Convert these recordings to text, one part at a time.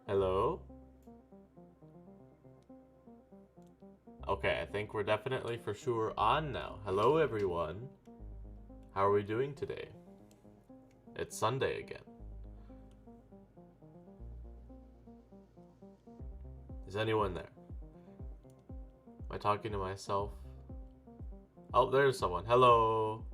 Hello? Okay, I think we're definitely for sure on now. Hello, everyone. How are we doing today? It's Sunday again. Is anyone there? Am I talking to myself? Oh, there's someone. Hello.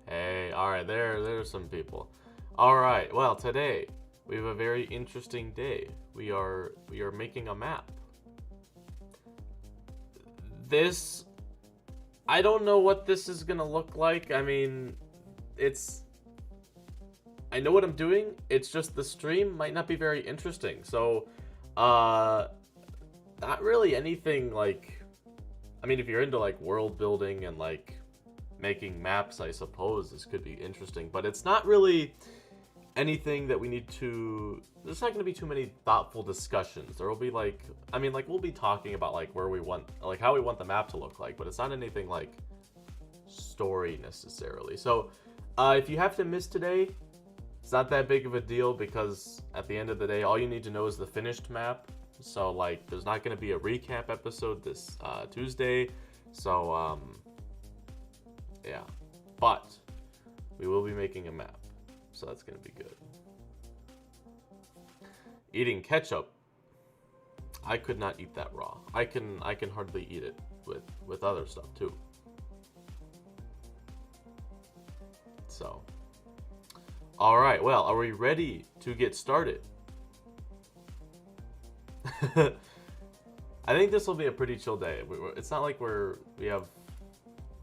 Hey, alright, there's some people. Alright, well, today we have a very interesting day. We are making a map. This I don't know what this is gonna look like. I mean, it's I know what I'm doing. It's just the stream might not be very interesting. So, uh, not really anything like. I mean, if you're into like world building and like making maps, I suppose this could be interesting. But it's not really anything that we need to. There's not going to be too many thoughtful discussions. There will be like, I mean, like we'll be talking about like where we want, like how we want the map to look like. But it's not anything like story necessarily. So, if you have to miss today, it's not that big of a deal because at the end of the day, all you need to know is the finished map. So like, there's not going to be a recap episode this Tuesday. So yeah, but we will be making a map, so that's going to be good. Eating ketchup, I could not eat that raw. I can hardly eat it with other stuff too. So. All right, well, are we ready to get started? I think this will be a pretty chill day. It's not like we don't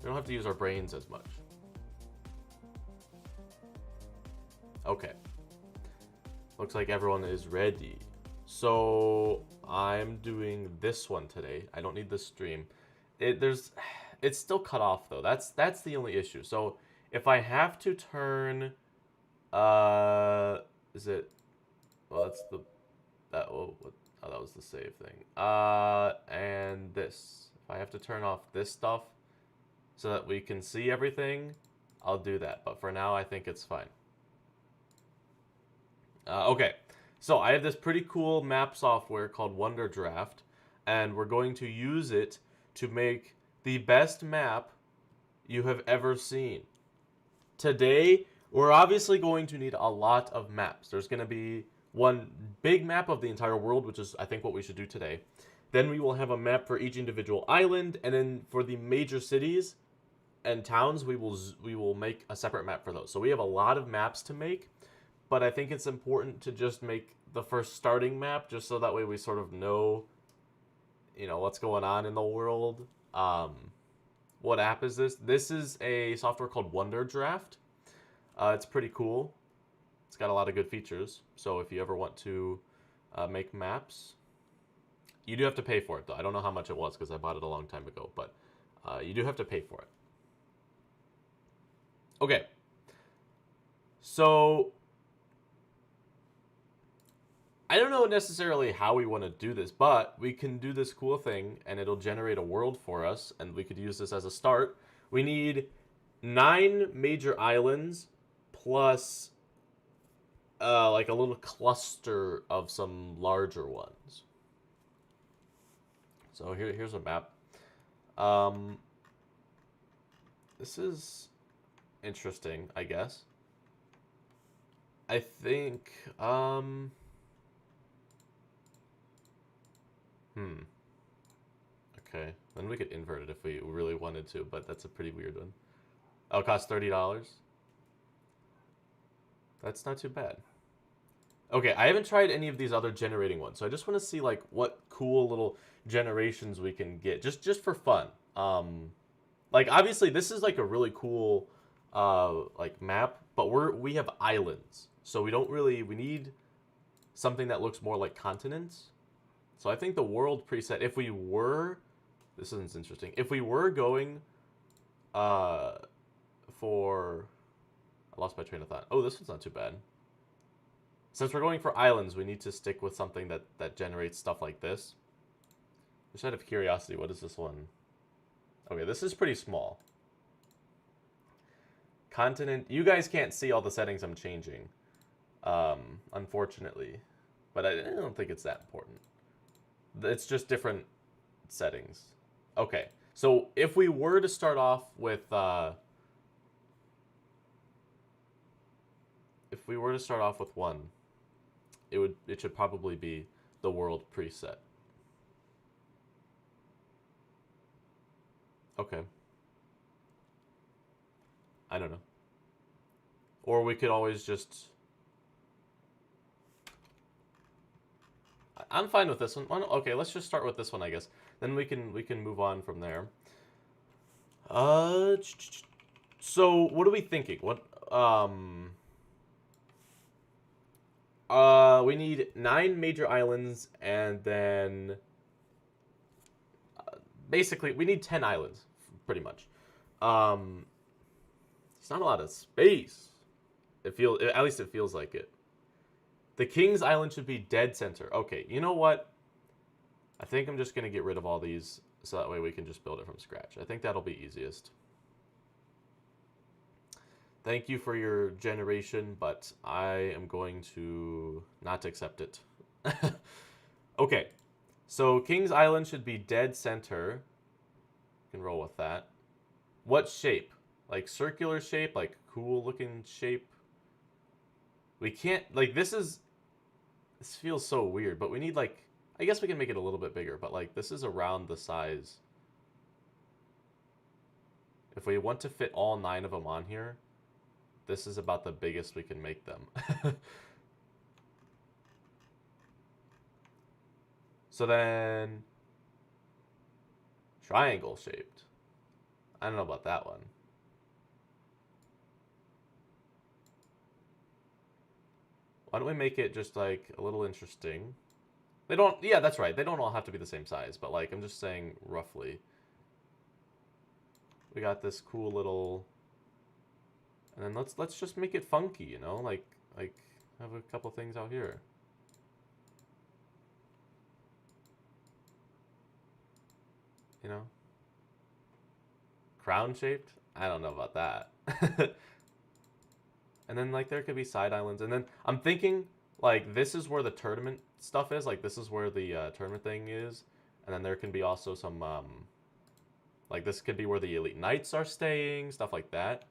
have to use our brains as much. Okay. Looks like everyone is ready. So I'm doing this one today. I don't need the stream. It's still cut off though. That's the only issue. So if I have to turn is it? Well, that's the that was the save thing. And this. If I have to turn off this stuff so that we can see everything, I'll do that. But for now, I think it's fine. Okay, so I have this pretty cool map software called Wonder Draft, and we're going to use it to make the best map you have ever seen. Today, we're obviously going to need a lot of maps. There's going to be one big map of the entire world, which is, I think, what we should do today. Then we will have a map for each individual island, and then for the major cities and towns, we will make a separate map for those. So we have a lot of maps to make, but I think it's important to just make the first starting map, just so that way we sort of know, what's going on in the world. What app is this? This is a software called Wonder Draft. It's pretty cool. It's got a lot of good features. So if you ever want to make maps, you do have to pay for it, though. I don't know how much it was because I bought it a long time ago, but you do have to pay for it. Okay. So I don't know necessarily how we want to do this, but we can do this cool thing, and it'll generate a world for us, and we could use this as a start. We need 9 major islands plus like a little cluster of some larger ones. So here's a map. This is interesting, I guess. I think Okay. Then we could invert it if we really wanted to, but that's a pretty weird one. Oh, it costs $30. That's not too bad. Okay, I haven't tried any of these other generating ones, so I just want to see like what cool little generations we can get, just for fun. Like obviously this is like a really cool like map, but we have islands, so we need something that looks more like continents. So I think the world preset, if we were, this is interesting. If we were going for, I lost my train of thought. Oh, this one's not too bad. Since we're going for islands, we need to stick with something that generates stuff like this. Just out of curiosity, what is this one? Okay, this is pretty small. continent. You guys can't see all the settings I'm changing, unfortunately. But I don't think it's that important. It's just different settings. Okay, so if we were to start off with... if we were to start off with one, it should probably be the world preset. Okay. I don't know. Or we could always just... I'm fine with this one. Okay, let's just start with this one, I guess. Then we can move on from there. So what are we thinking? We need 9 major islands, and then basically we need 10 islands, pretty much. It's not a lot of space. At least it feels like it. The King's Island should be dead center. Okay, you know what? I think I'm just gonna get rid of all these, so that way we can just build it from scratch. I think that'll be easiest. Thank you for your generation, but I am going to not accept it. Okay, so King's Island should be dead center. You can roll with that. What shape? Like circular shape? Like cool looking shape? We can't, like this feels so weird, but we need like, I guess we can make it a little bit bigger, but like this is around the size. If we want to fit all 9 of them on here, this is about the biggest we can make them. So then, triangle shaped. I don't know about that one. Why don't we make it just like a little interesting? They don't, yeah, that's right. They don't all have to be the same size, but like I'm just saying roughly. We got this cool little, and then let's just make it funky, you know, like have a couple things out here. You know? Crown shaped? I don't know about that. And then like there could be side islands, and then I'm thinking like this is where the tournament stuff is, like this is where the tournament thing is, and then there can be also some like this could be where the elite knights are staying, stuff like that.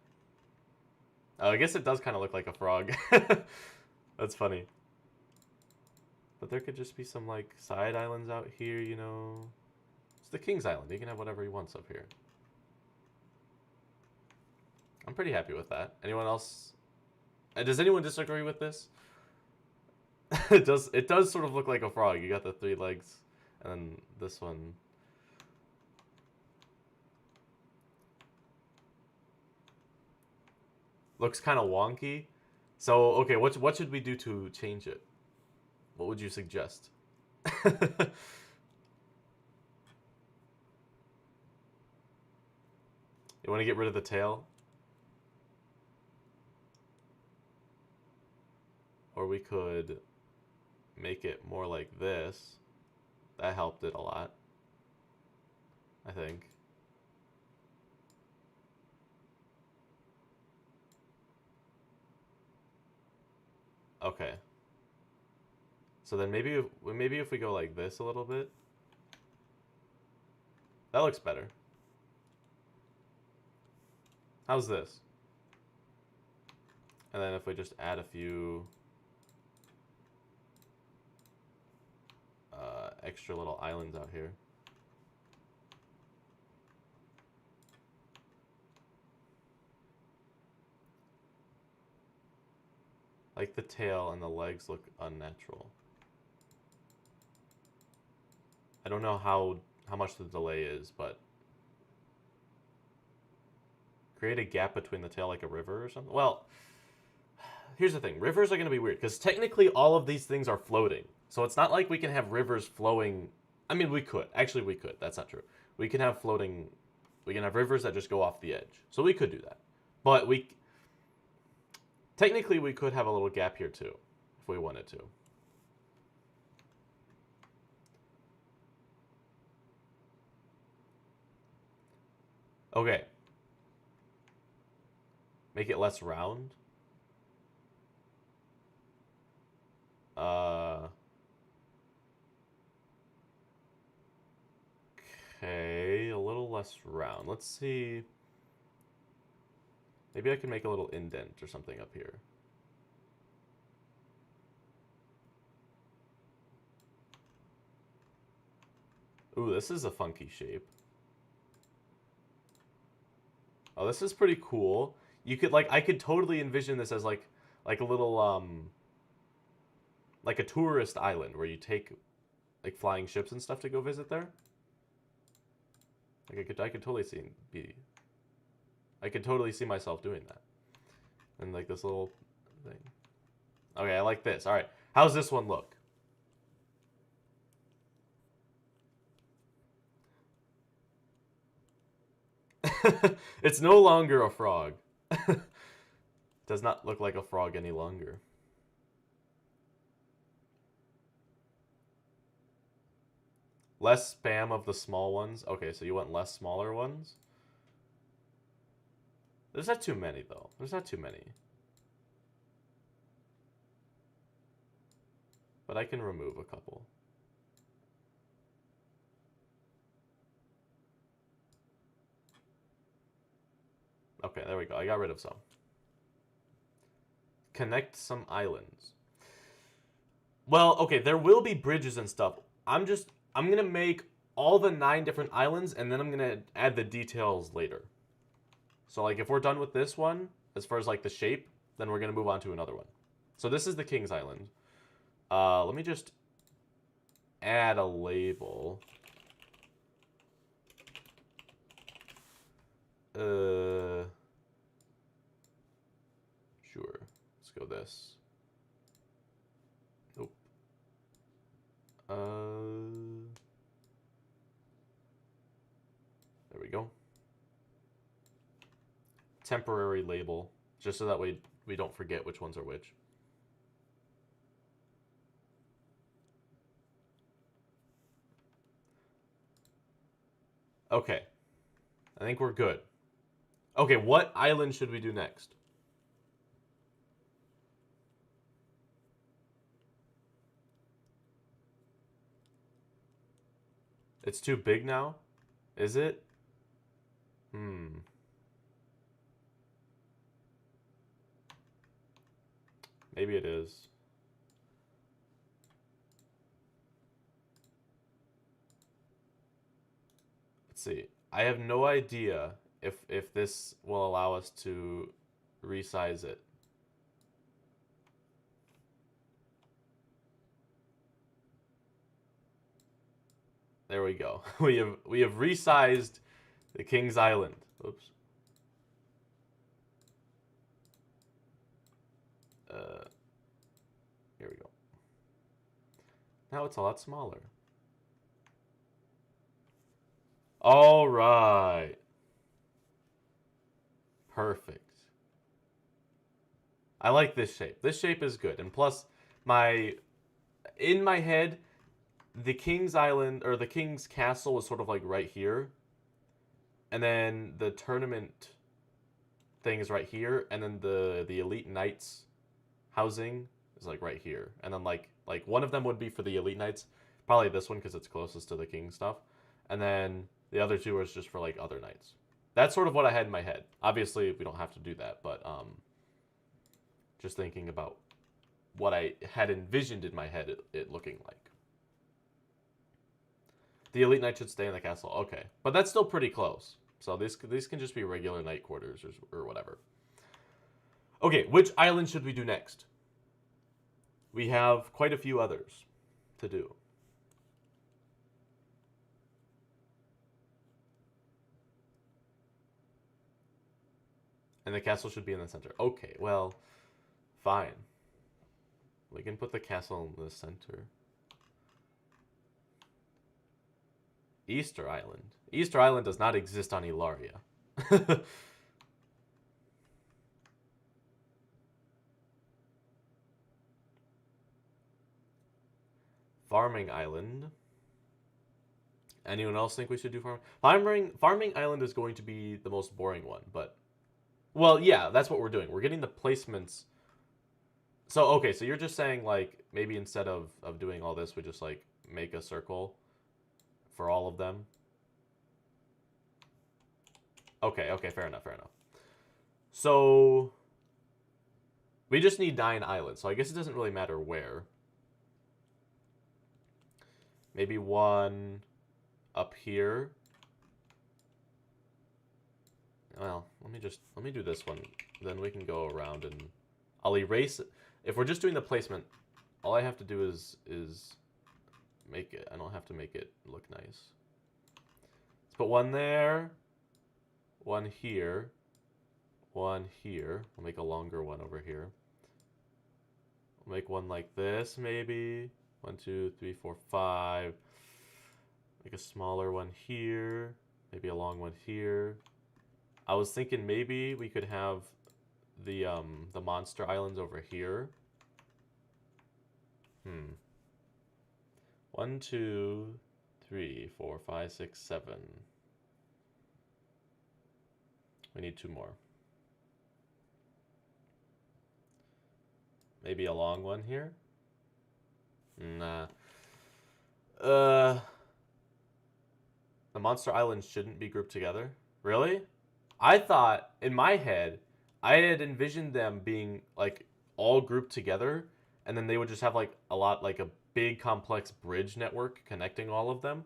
I guess it does kind of look like a frog. That's funny. But there could just be some like side islands out here, you know. It's the King's Island. He can have whatever he wants up here. I'm pretty happy with that. Anyone else? Does anyone disagree with this? It does sort of look like a frog. You got the 3 legs, and then this one. Looks kind of wonky. So, okay, what should we do to change it? What would you suggest? You want to get rid of the tail? Or we could make it more like this. That helped it a lot, I think. Okay. So then maybe if we go like this a little bit. That looks better. How's this? And then if we just add a few extra little islands out here. Like the tail and the legs look unnatural. I don't know how much the delay is, but create a gap between the tail like a river or something. Well, here's the thing. Rivers are going to be weird because technically all of these things are floating. So it's not like we can have rivers flowing. I mean, we could. Actually, we could. That's not true. We can have floating. We can have rivers that just go off the edge. So we could do that. But technically we could have a little gap here too if we wanted to. Okay. Make it less round. Okay, a little less round. Let's see. Maybe I can make a little indent or something up here. Ooh, this is a funky shape. Oh, this is pretty cool. You could, like, I could totally envision this as, like a little, like a tourist island where you take, like, flying ships and stuff to go visit there. Like, I could totally I could totally see myself doing that. And, like, this little thing. Okay, I like this. All right. How's this one look? It's no longer a frog. Does not look like a frog any longer. Less spam of the small ones. Okay, so you want less smaller ones? There's not too many, though. There's not too many. But I can remove a couple. Okay, there we go. I got rid of some. Connect some islands. Well, okay, there will be bridges and stuff. I'm going to make all the 9 different islands, and then I'm going to add the details later. So, like, if we're done with this one, as far as, like, the shape, then we're going to move on to another one. So this is the King's Island. Let me just add a label. Sure. Let's go this. Nope. There we go. Temporary label, just so that way we don't forget which ones are which. Okay. I think we're good. Okay, what island should we do next? It's too big now? Is it? Maybe it is. Let's see. I have no idea if this will allow us to resize it. There we go. We have resized the King's Island. Oops. Here we go. Now it's a lot smaller. All right. Perfect. I like this shape. This shape is good. And plus, in my head, the King's Island, or the King's Castle was sort of like right here. And then the tournament thing is right here. And then the Elite Knights housing is like right here. And then like one of them would be for the Elite Knights. Probably this one because it's closest to the King stuff. And then the other two are just for like other knights. That's sort of what I had in my head. Obviously, we don't have to do that, but just thinking about what I had envisioned in my head it looking like. The Elite Knight should stay in the castle. Okay. But that's still pretty close. So these can just be regular knight quarters or whatever. Okay, which island should we do next? We have quite a few others to do. And the castle should be in the center. Okay, well, fine. We can put the castle in the center. Easter Island. Easter Island does not exist on Ilaria. Farming Island. Anyone else think we should do farming? Farming Island is going to be the most boring one, but Well, yeah, that's what we're doing. We're getting the placements. So, okay, so you're just saying, like, maybe instead of doing all this, we just, like, make a circle for all of them. Okay, okay, fair enough, fair enough. So, we just need 9 islands, so I guess it doesn't really matter where. Maybe one up here. Well, let me do this one. Then we can go around and I'll erase it. If we're just doing the placement, all I have to do is make it. I don't have to make it look nice. Let's put one there, one here, one here. We'll make a longer one over here. We'll make one like this, maybe. 1, 2, 3, 4, 5. Make a smaller one here. Maybe a long one here. I was thinking maybe we could have the monster islands over here. 1, 2, 3, 4, 5, 6, 7. We need 2 more. Maybe a long one here? Nah. The monster islands shouldn't be grouped together? Really? I thought, in my head, I had envisioned them being, like, all grouped together, and then they would just have, like, like a big complex bridge network connecting all of them.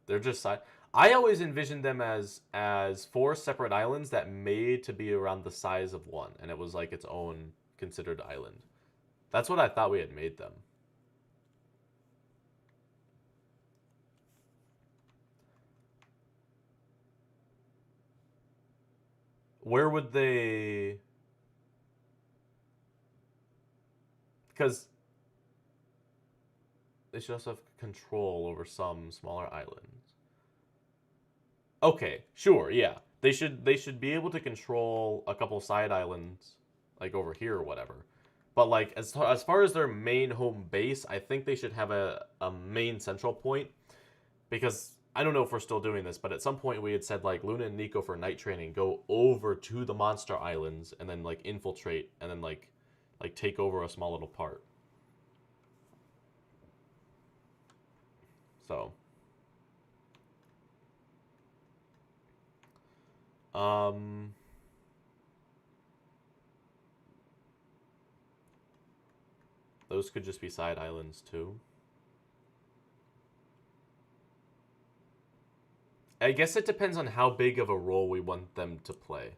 They're just side. I always envisioned them as 4 separate islands that made to be around the size of one, and it was like its own considered island. That's what I thought we had made them. Where would they... Because they should also have control over some smaller islands. Okay, sure, yeah. They should be able to control a couple side islands, like over here or whatever. But like as far as their main home base, I think they should have a main central point. Because I don't know if we're still doing this, but at some point we had said like Luna and Nico for night training go over to the monster islands and then like infiltrate and then like take over a small little part. So those could just be side islands too. I guess it depends on how big of a role we want them to play.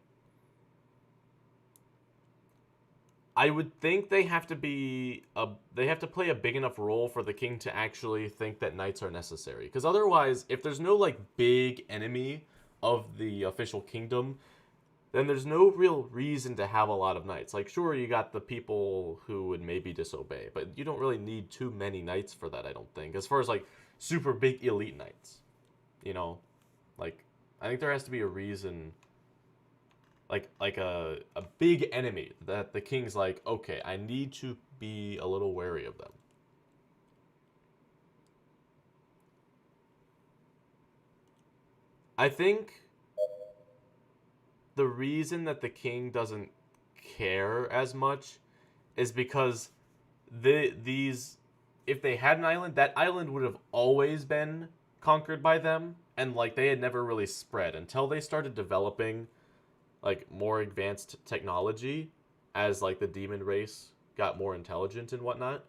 I would think they have to play a big enough role for the king to actually think that knights are necessary. Because otherwise, if there's no like big enemy of the official kingdom, then there's no real reason to have a lot of knights. Like, sure, you got the people who would maybe disobey, but you don't really need too many knights for that, I don't think. As far as like super big elite knights, you know, like I think there has to be a reason. Like a big enemy that the king's like, okay, I need to be a little wary of them. I think the reason that the king doesn't care as much is because if they had an island, that island would have always been conquered by them, and like they had never really spread until they started developing like more advanced technology as like the demon race got more intelligent and whatnot.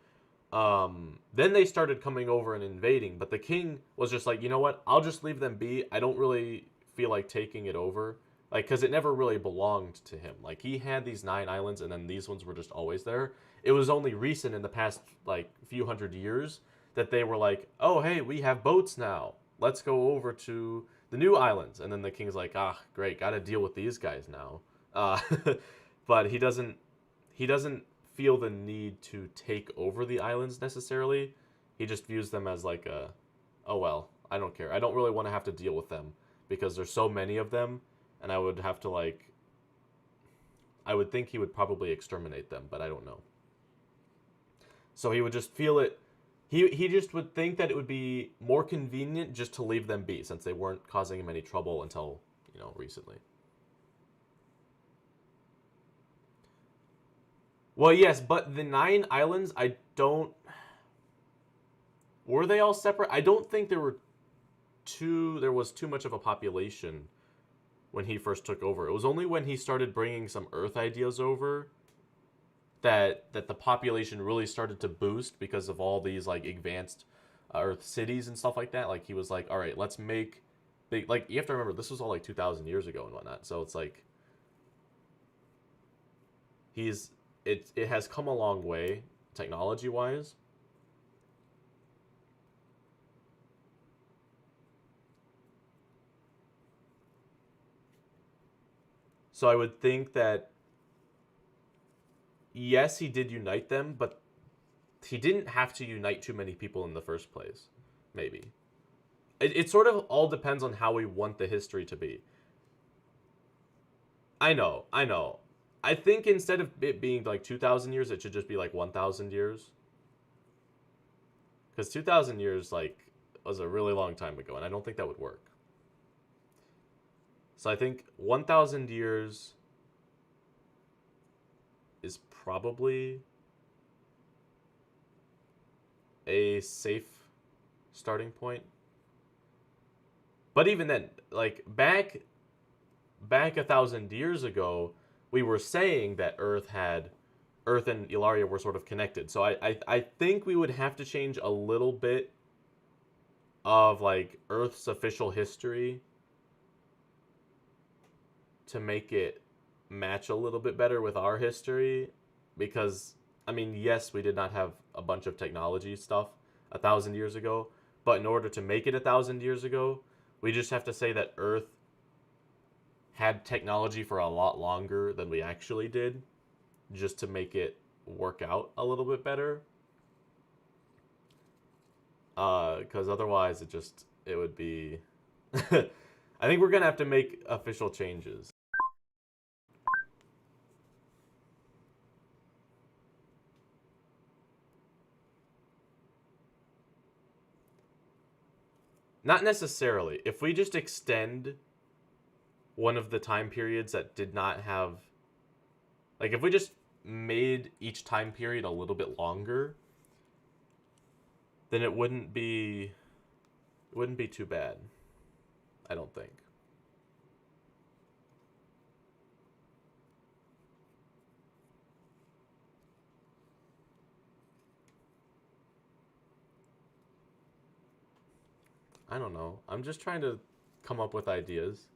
Then they started coming over and invading, but the king was just like, you know what, I'll just leave them be. I don't really feel like taking it over, like, because it never really belonged to him. Like, he had these 9 islands and then these ones were just always there. It was only recent in the past like few hundred years that they were like, oh hey, we have boats now, let's go over to the new islands. And then the king's like, ah, great, gotta deal with these guys now. But he doesn't feel the need to take over the islands necessarily. He just views them as like a, oh well, I don't care. I don't really want to have to deal with them because there's so many of them, and I would have to like, I would think he would probably exterminate them, but I don't know. So he would just feel it He just would think that it would be more convenient just to leave them be, since they weren't causing him any trouble until, recently. Well, yes, but the 9 islands, I don't... Were they all separate? I don't think there was too much of a population when he first took over. It was only when he started bringing some Earth ideas over that the population really started to boost because of all these like advanced Earth cities and stuff like that. Like he was like, all right, let's make big. Like you have to remember, this was all like 2,000 years ago and whatnot. So it's like it has come a long way technology wise. So I would think that yes, he did unite them, but he didn't have to unite too many people in the first place. Maybe. It sort of all depends on how we want the history to be. I know. I think instead of it being like 2,000 years, it should just be like 1,000 years. Because 2,000 years, like, was a really long time ago, and I don't think that would work. So I think 1,000 years is probably a safe starting point. But even then, like, back 1,000 years ago, we were saying that Earth and Ilaria were sort of connected. So I think we would have to change a little bit of like Earth's official history to make it match a little bit better with our history, because I mean, yes, we did not have a bunch of technology stuff 1,000 years ago, but in order to make it 1,000 years ago, we just have to say that Earth had technology for a lot longer than we actually did, just to make it work out a little bit better. Because otherwise it would be... I think we're going to have to make official changes. Not necessarily. If we just extend one of the time periods that did not have... Like, if we just made each time period a little bit longer, then it wouldn't be too bad, I don't think. I don't know. I'm just trying to come up with ideas.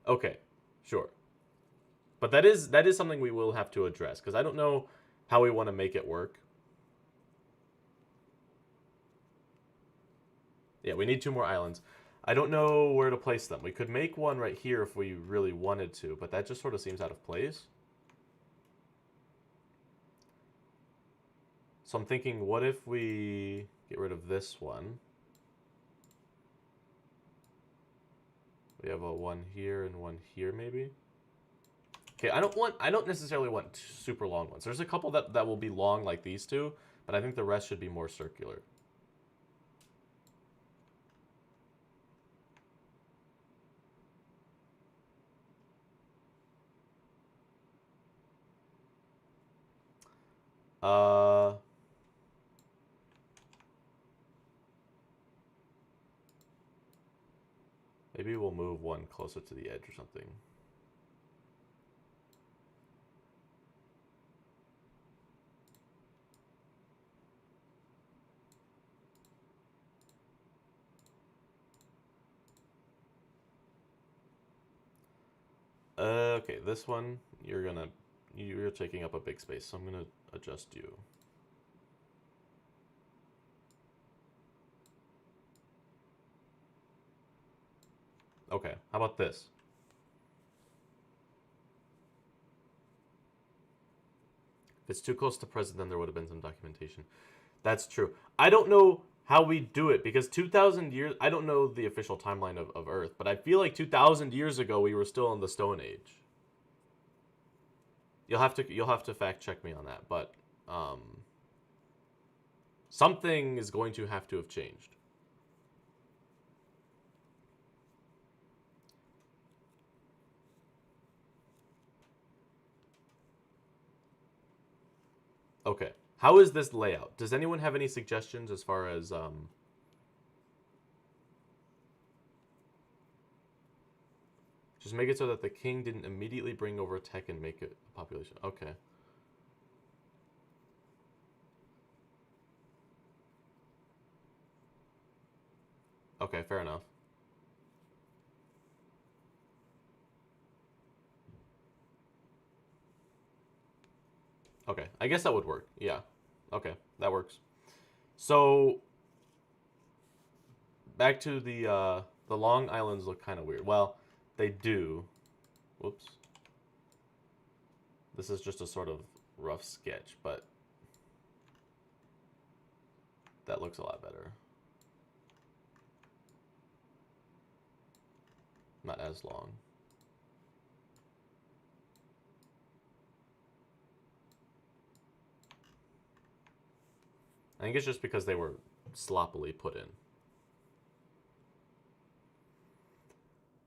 Okay, sure. But that is something we will have to address, because I don't know how we want to make it work. Yeah, we need 2 more islands. I don't know where to place them. We could make one right here if we really wanted to, but that just sort of seems out of place. So I'm thinking, what if we get rid of this one? We have a one here and one here, maybe. Okay, I don't necessarily want super long ones. There's a couple that will be long like these two, but I think the rest should be more circular. Maybe we'll move one closer to the edge or something. Okay, this one, you're taking up a big space, so I'm gonna adjust you. Okay, how about this? If it's too close to present, then there would have been some documentation. That's true. I don't know how we do it, because 2,000 years... I don't know the official timeline of Earth, but I feel like 2,000 years ago we were still in the Stone Age. You'll have to fact check me on that, but Something is going to have changed. Okay. How is this layout? Does anyone have any suggestions as far as just make it so that the king didn't immediately bring over tech and make it a population. Okay. Okay, fair enough. Okay, I guess that would work. Yeah. Okay, that works. So back to the Long Islands look kind of weird. Well, they do. Whoops. This is just a sort of rough sketch, but that looks a lot better. Not as long. I think it's just because they were sloppily put in.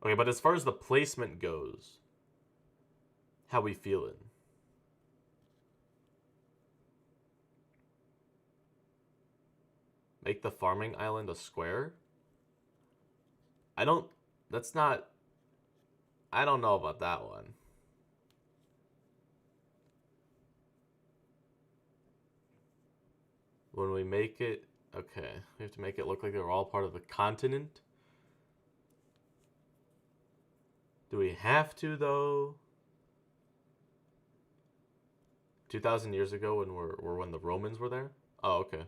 Okay, but as far as the placement goes, how we feeling? Make the farming island a square? I don't know about that one. When we make it, okay, we have to make it look like they're all part of the continent. Do we have to, though? 2,000 years ago when the Romans were there? Oh, okay.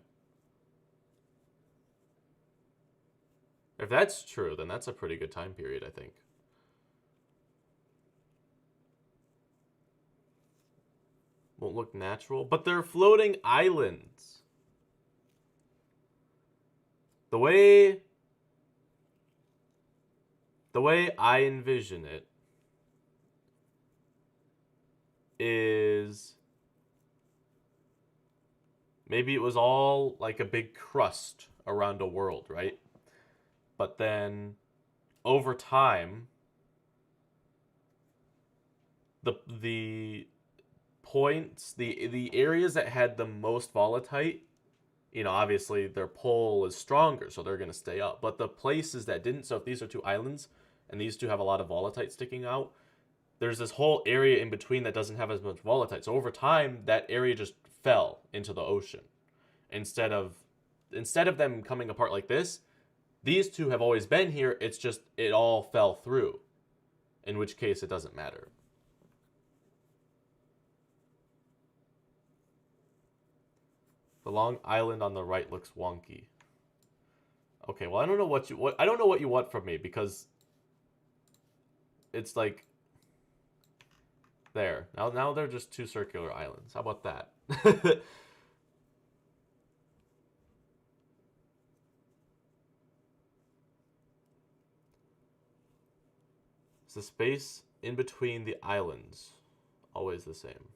If that's true, then that's a pretty good time period, I think. Won't look natural, but they're floating islands. The way I envision it is maybe it was all like a big crust around a world, right? But then over time, the points, the areas that had the most volatile, obviously their pull is stronger, so they're going to stay up. But the places that didn't, so if these are two islands and these two have a lot of volatile sticking out, there's this whole area in between that doesn't have as much volatile. So over time, that area just fell into the ocean. Instead of them coming apart like this, these two have always been here. It's just it all fell through, in which case it doesn't matter. The Long Island on the right looks wonky. Okay, well I don't know what you want from me, because it's like there. Now they're just two circular islands. How about that? Is the space in between the islands always the same?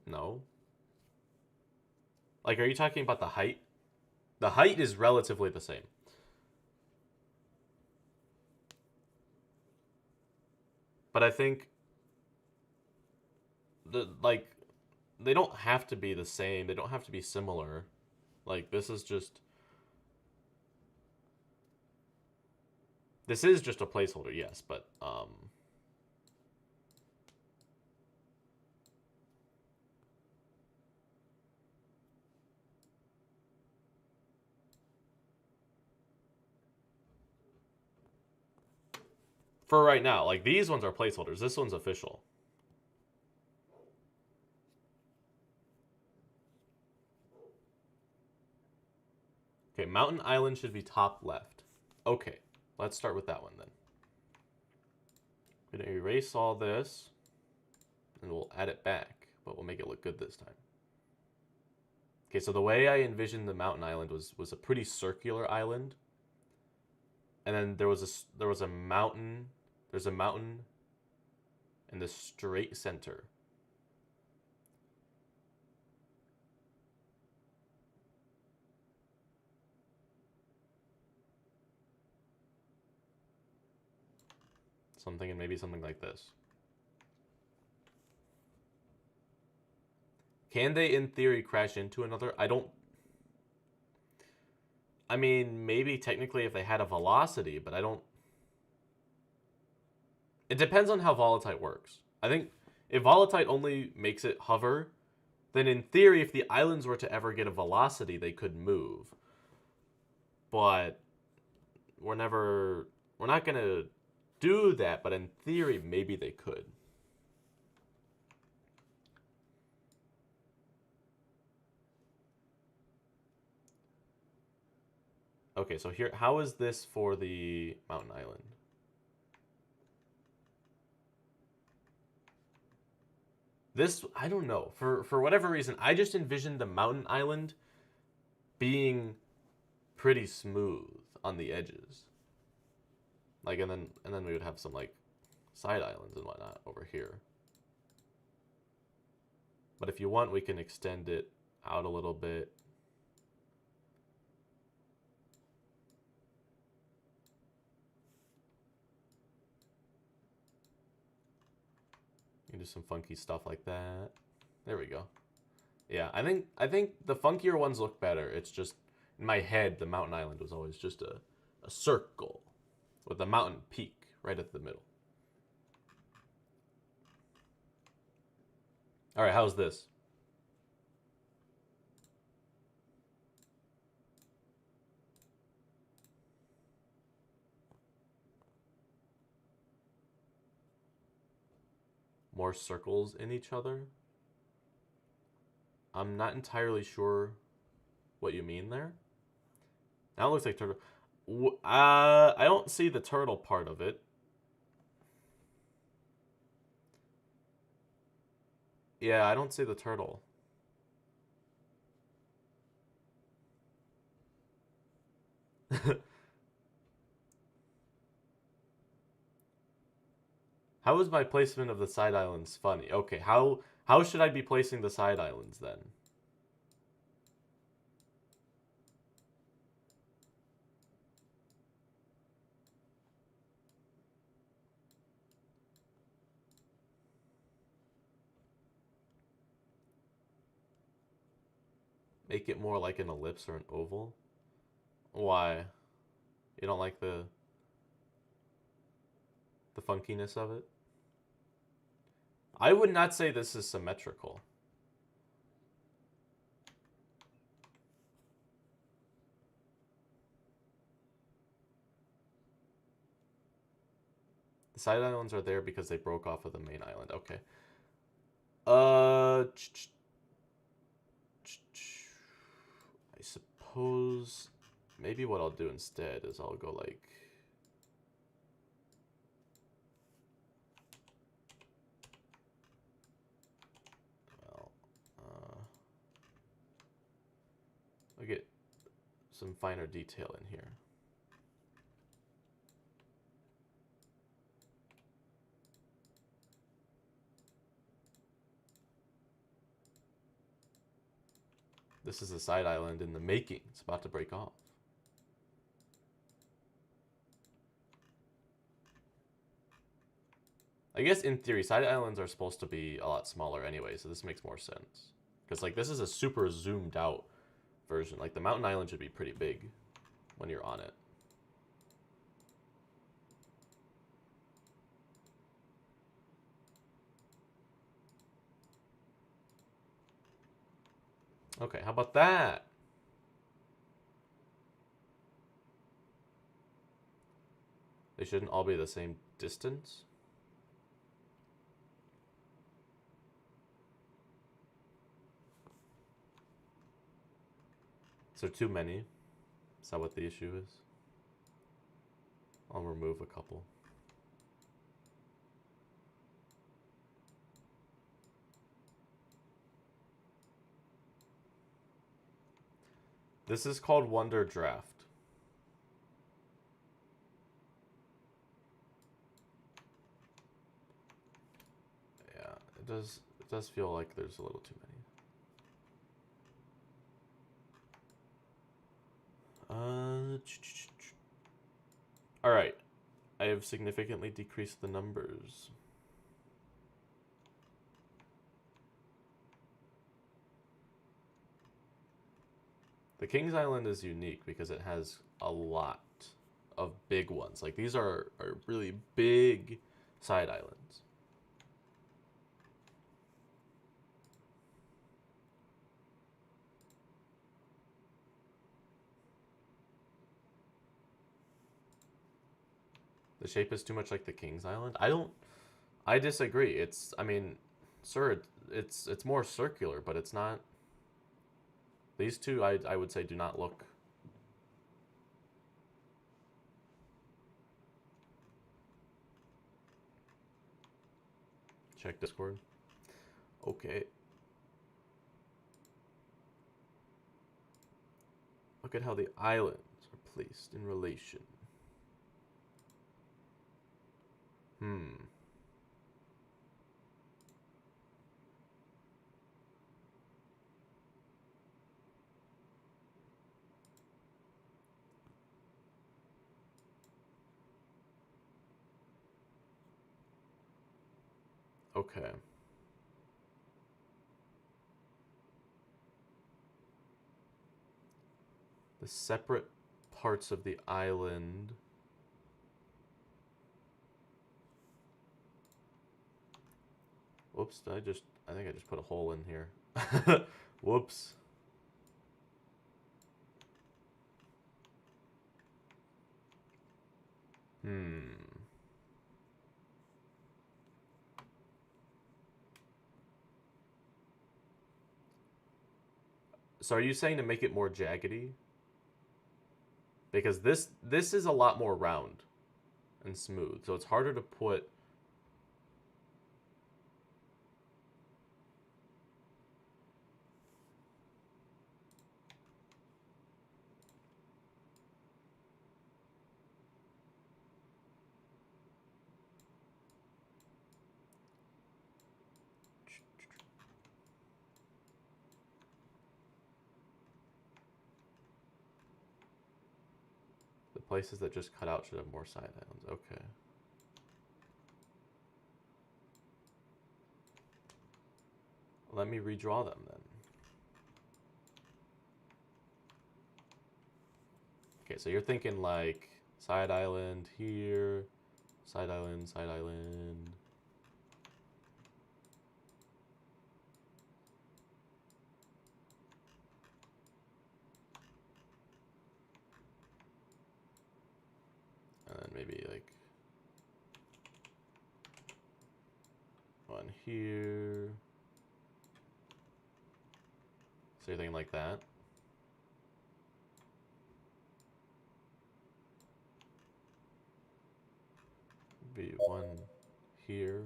No. Like, are you talking about the height? The height is relatively the same. But I think they don't have to be the same. They don't have to be similar. Like, this is just a placeholder, yes, but for right now, like, these ones are placeholders. This one's official. Okay, Mountain Island should be top left. Okay, let's start with that one then. I'm gonna erase all this, and we'll add it back, but we'll make it look good this time. Okay, so the way I envisioned the Mountain Island was a pretty circular island, and then there was a mountain. There's a mountain in the straight center. So I'm thinking maybe something like this. Can they, in theory, crash into another? I mean, maybe technically if they had a velocity, but I don't... It depends on how Volatile works. I think if Volatile only makes it hover, then in theory, if the islands were to ever get a velocity, they could move. But we're not going to do that, but in theory, maybe they could. Okay, so here, how is this for the mountain island? This, I don't know. For whatever reason, I just envisioned the mountain island being pretty smooth on the edges. Like, and then we would have some, like, side islands and whatnot over here. But if you want, we can extend it out a little bit. You can do some funky stuff like that. There we go. Yeah, I think the funkier ones look better. It's just, in my head, the mountain island was always just a circle with a mountain peak right at the middle. All right, how's this? More circles in each other? I'm not entirely sure what you mean there. Now it looks like turtle. I don't see the turtle part of it. Yeah, I don't see the turtle. How is my placement of the side islands funny? Okay, how should I be placing the side islands then? Make it more like an ellipse or an oval? Why? You don't like the funkiness of it? I would not say this is symmetrical. The side islands are there because they broke off of the main island. Okay. I suppose maybe what I'll do instead is I'll go like... Well, I'll get some finer detail in here. This is a side island in the making. It's about to break off. I guess in theory, side islands are supposed to be a lot smaller anyway, so this makes more sense. Because like this is a super zoomed out version. Like the mountain island should be pretty big when you're on it. Okay, how about that? They shouldn't all be the same distance. Is there too many? Is that what the issue is? I'll remove a couple. This is called Wonder Draft. Yeah, it does feel like there's a little too many. All right. I have significantly decreased the numbers. The King's Island is unique because it has a lot of big ones. Like, these are really big side islands. The shape is too much like the King's Island? I disagree. I mean, sir, it's more circular, but it's not. These two, I would say, do not look. Check Discord. Okay. Look at how the islands are placed in relation. Okay. The separate parts of the island. Whoops, I think I just put a hole in here. Whoops. So are you saying to make it more jaggedy? Because this is a lot more round and smooth, so it's harder to put. The places that just cut out should have more side islands. Okay. Let me redraw them then. Okay, so you're thinking like side island here, side island, side island. And then maybe like one here. So you're thinking like that. Be one here.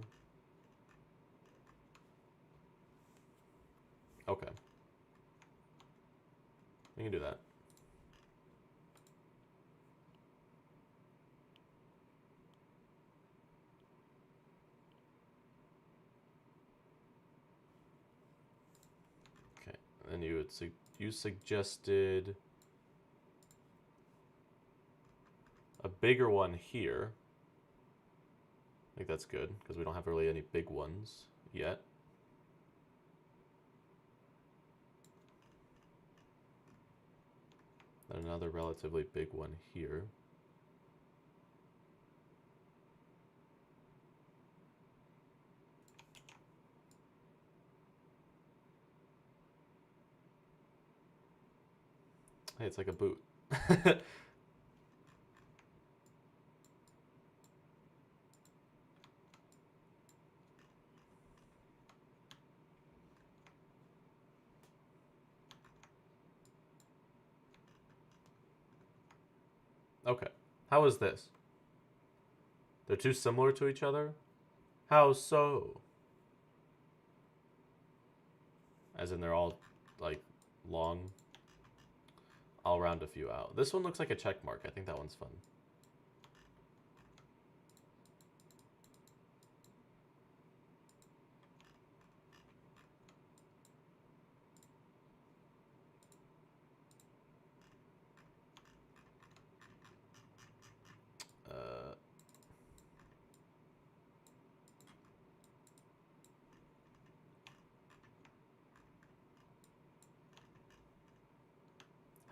Okay. We can do that. Okay. And then you suggested a bigger one here. I think that's good because we don't have really any big ones yet. And another relatively big one here. Hey, it's like a boot. Okay. How is this? They're too similar to each other? How so? As in they're all, like, long? I'll round a few out. This one looks like a check mark. I think that one's fun.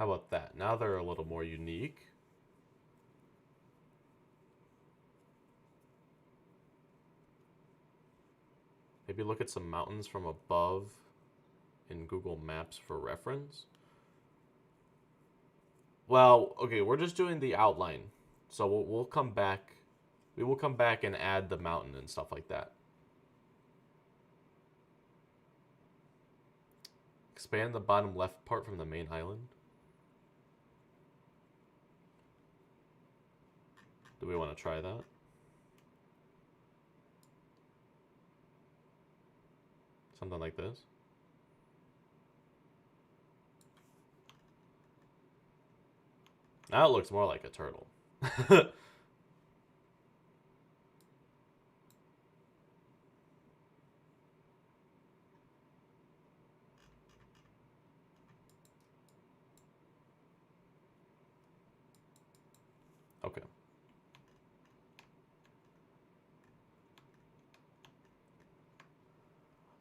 How about that? Now they're a little more unique. Maybe look at some mountains from above in Google Maps for reference. Well, okay, we're just doing the outline. So we'll come back. We will come back and add the mountain and stuff like that. Expand the bottom left part from the main island. Do we want to try that? Something like this. Now it looks more like a turtle. Okay.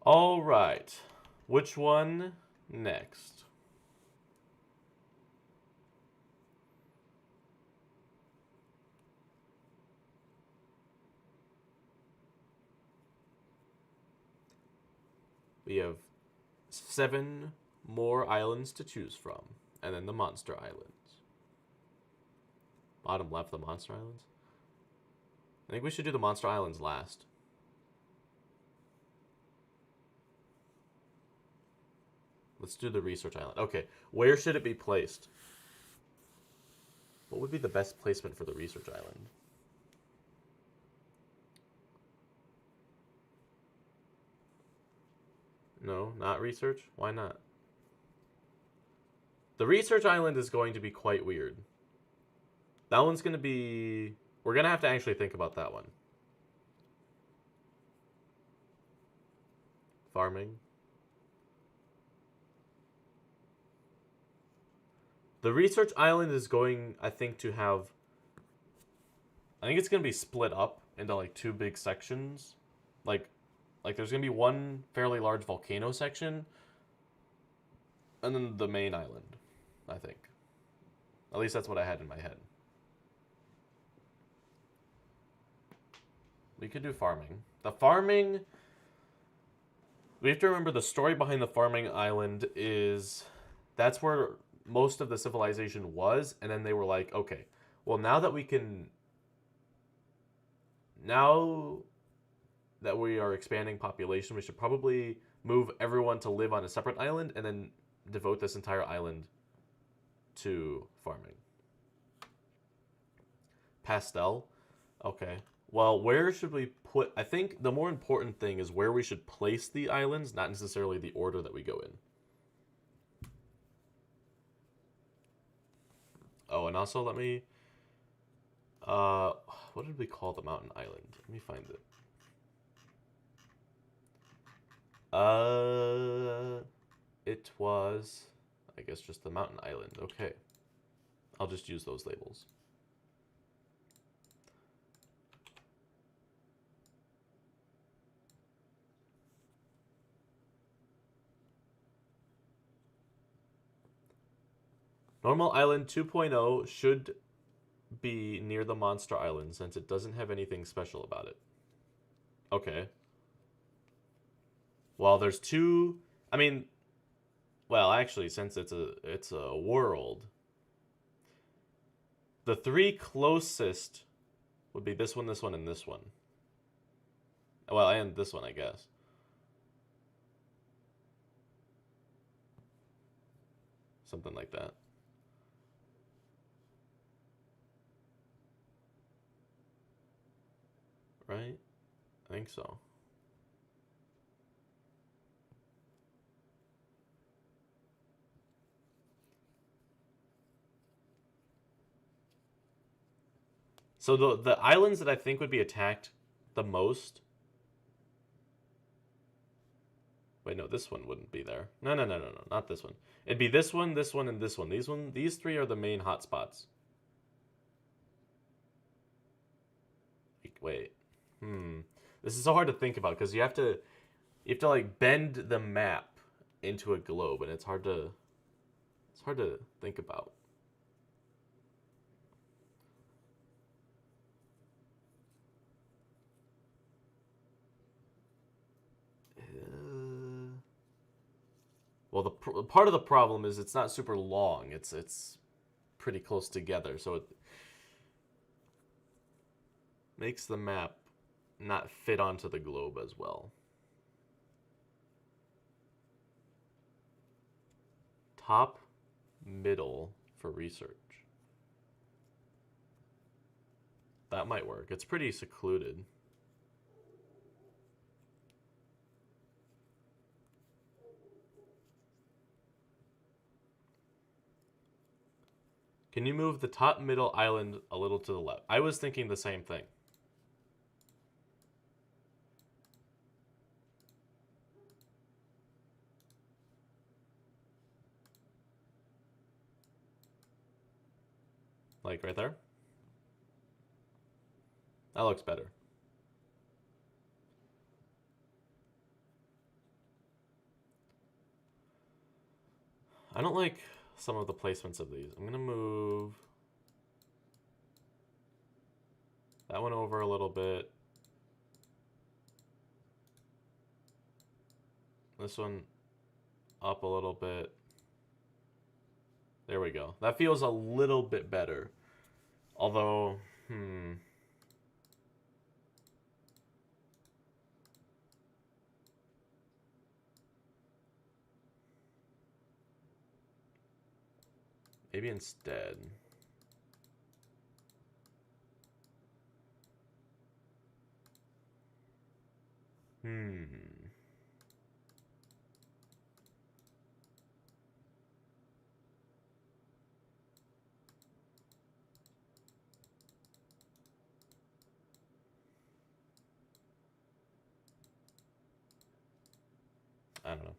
All right. Which one next? We have 7 more islands to choose from, and then the monster islands. Bottom left, the monster islands. I think we should do the monster islands last. Let's do the research island. Okay, where should it be placed? What would be the best placement for the research island? No, not research? Why not? The research island is going to be quite weird. That one's going to be... We're going to have to actually think about that one. Farming. The research island is going, I think, to have... I think it's going to be split up into, like, 2 big sections. Like there's going to be one fairly large volcano section. And then the main island, I think. At least that's what I had in my head. We could do farming. The farming... We have to remember the story behind the farming island is... That's where most of the civilization was. And then they were like, okay, well, now that we can... Now that we are expanding population, we should probably move everyone to live on a separate island and then devote this entire island to farming. Pastel. Okay. Well, where should we put... I think the more important thing is where we should place the islands, not necessarily the order that we go in. Oh, and also let me... what did we call the mountain island? Let me find it. It was... I guess just the mountain island. Okay. I'll just use those labels. Normal Island 2.0 should be near the Monster Island since it doesn't have anything special about it. Okay. Well, there's 2... I mean... Well, actually, since it's a world... The 3 closest would be this one, and this one. Well, and this one, I guess. Something like that. Right? I think so. So the islands that I think would be attacked the most... Wait, no, this one wouldn't be there. No, not this one. It'd be this one, and this one. These 3 are the main hotspots. Wait. This is so hard to think about because you have to like bend the map into a globe, and it's hard to... It's hard to think about. Well, the part of the problem is it's not super long. It's pretty close together, so it makes the map not fit onto the globe as well. Top, middle for research. That might work. It's pretty secluded. Can you move the top middle island a little to the left? I was thinking the same thing. Like right there? That looks better. I don't like some of the placements of these. I'm going to move that one over a little bit. This one up a little bit. There we go. That feels a little bit better. Although, maybe instead. I don't know.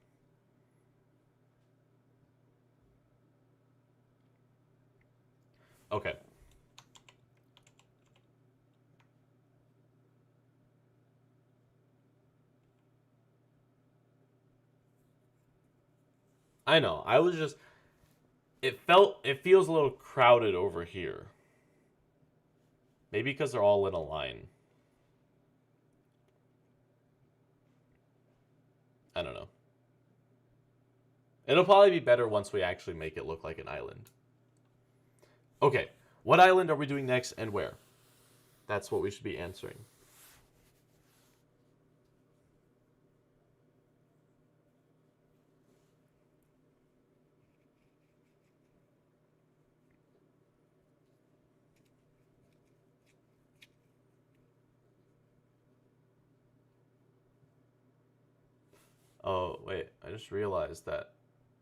Okay. I know. I was just it feels a little crowded over here. Maybe because they're all in a line. I don't know. It'll probably be better once we actually make it look like an island. Okay, what island are we doing next and where? That's what we should be answering. Oh, wait, I just realized that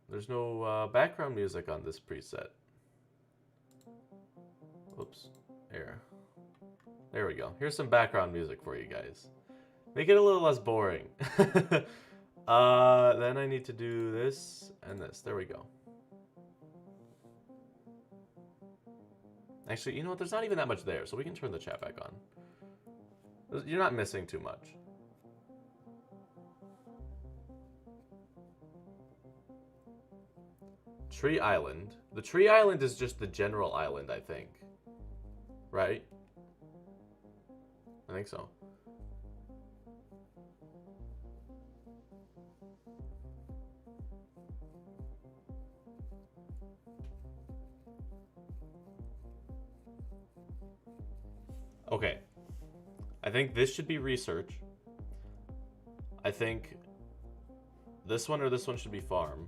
there's no background music on this preset. Oops, here. There we go. Here's some background music for you guys. Make it a little less boring. Then I need to do this and this. There we go. Actually, you know what? There's not even that much there, so we can turn the chat back on. You're not missing too much. Tree Island. The Tree Island is just the general island, I think. Right? I think so. Okay. I think this should be research. I think this one or this one should be farm.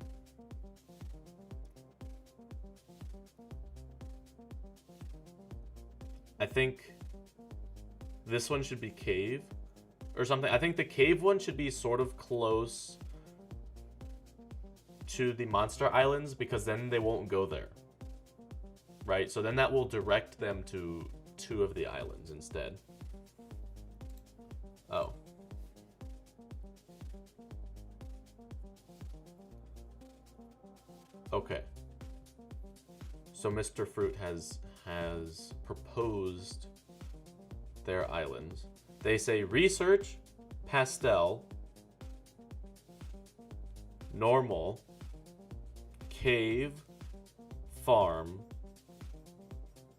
I think this one should be cave or something. I think the cave one should be sort of close to the monster islands because then they won't go there. Right? So then that will direct them to 2 of the islands instead. Oh. Okay. So Mr. Fruit has proposed their islands. They say research, pastel, normal, cave, farm,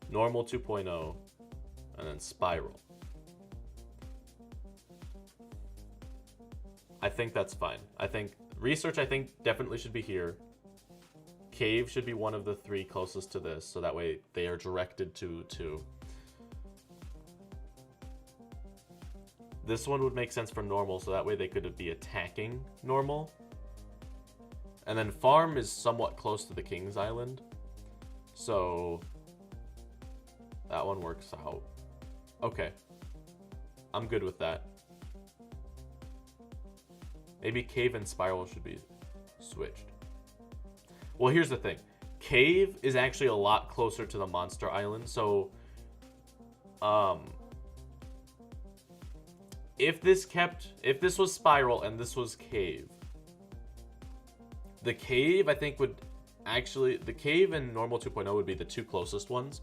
normal 2.0, and then spiral. I think that's fine. I think research, definitely should be here. Cave should be one of the 3 closest to this, so that way they are directed to 2. This one would make sense for normal, so that way they could be attacking normal. And then farm is somewhat close to the King's Island, so that one works out. Okay, I'm good with that. Maybe cave and spiral should be switched. Well, here's the thing. Cave is actually a lot closer to the monster island, so if this was spiral and this was cave, the cave I think would actually, the cave and normal 2.0 would be the 2 closest ones,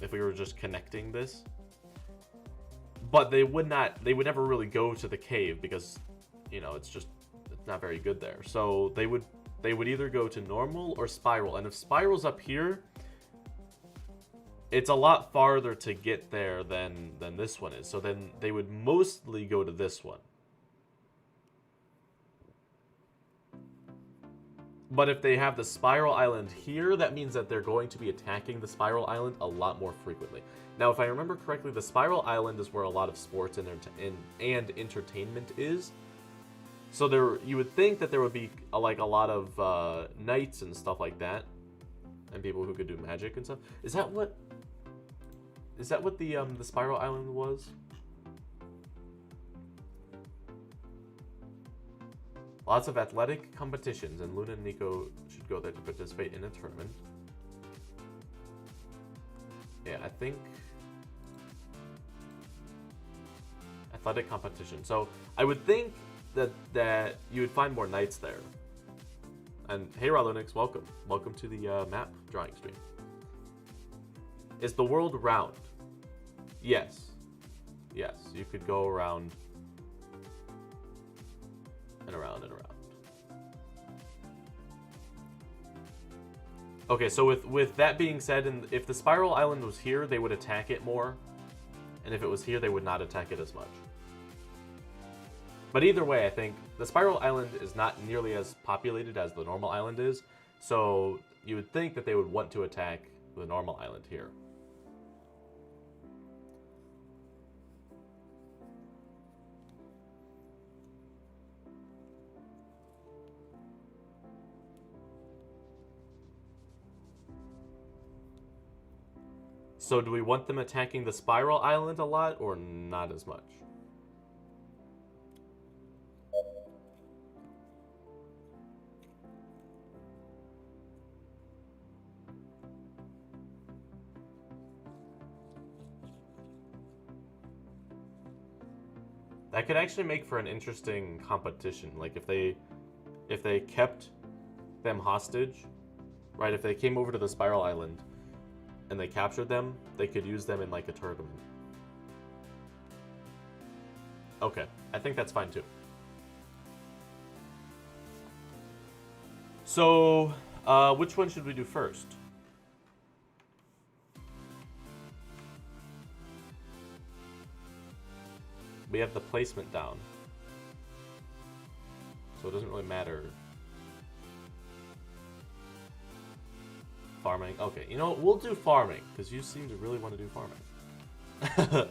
if we were just connecting this. But they would never really go to the cave because, you know, it's not very good there. So they would either go to normal or spiral, and if spiral's up here, it's a lot farther to get there than this one is. So then they would mostly go to this one. But if they have the spiral island here, that means that they're going to be attacking the spiral island a lot more frequently. Now, if I remember correctly, the spiral island is where a lot of sports and entertainment is. So you would think that there would be like a lot of knights and stuff like that, and people who could do magic and stuff. Is that what the spiral island was? Lots of athletic competitions, and Luna and Nico should go there to participate in a tournament. Yeah, I think athletic competition. So I would think that you would find more knights there. And hey, Rolunix, welcome to the map drawing stream. Is the world round? Yes, you could go around and around and around. Okay, so with that being said, and if the spiral island was here, they would attack it more, and if it was here, they would not attack it as much. But either way, I think the spiral island is not nearly as populated as the normal island is, so you would think that they would want to attack the normal island here. So do we want them attacking the spiral island a lot or not as much? That could actually make for an interesting competition. Like if they kept them hostage, right? If they came over to the spiral island and they captured them, they could use them in like a tournament. Okay, I think that's fine too. So, which one should we do first? We have the placement down, so it doesn't really matter. Farming. Okay, you know what? We'll do farming, because you seem to really want to do farming.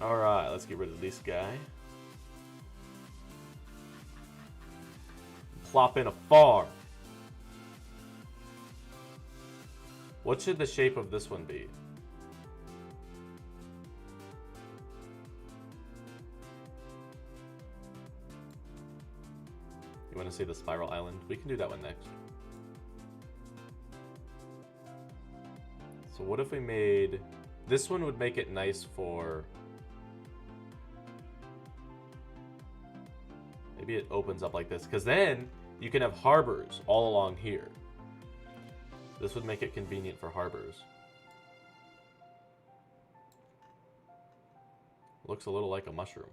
Alright, let's get rid of this guy. Plop in a farm. What should the shape of this one be? You want to see the spiral island? We can do that one next. So what if we made... This one would make it nice for... Maybe it opens up like this, because then you can have harbors all along here. This would make it convenient for harbors. Looks a little like a mushroom.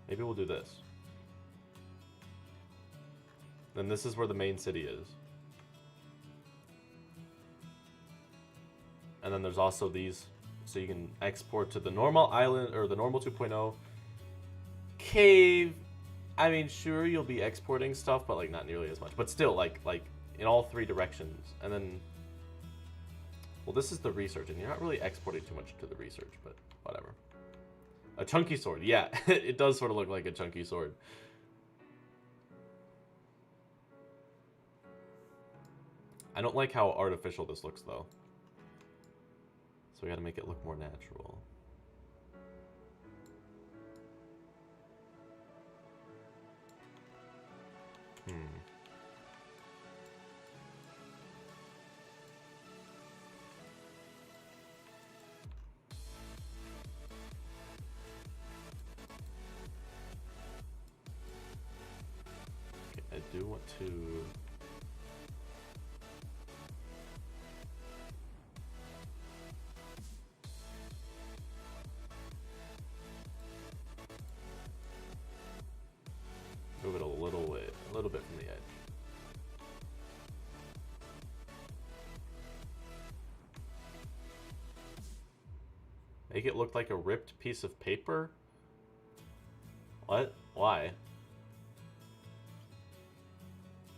Maybe we'll do this. Then this is where the main city is. And then there's also these, so you can export to the normal island, or the normal 2.0. Cave, I mean, sure, you'll be exporting stuff, but like not nearly as much. But still, like in all three directions. And then, well, this is the research, and you're not really exporting too much to the research, but whatever. A chunky sword, yeah, it does sort of look like a chunky sword. I don't like how artificial this looks, though. So we gotta make it look more natural. Okay, I do want to... move it a little bit from the edge. Make it look like a ripped piece of paper? What? Why?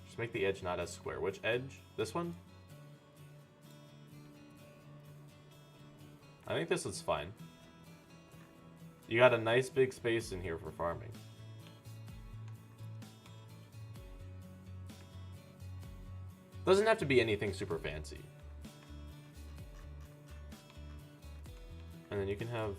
Just make the edge not as square. Which edge? This one? I think this is fine. You got a nice big space in here for farming. Doesn't have to be anything super fancy. And then you can have...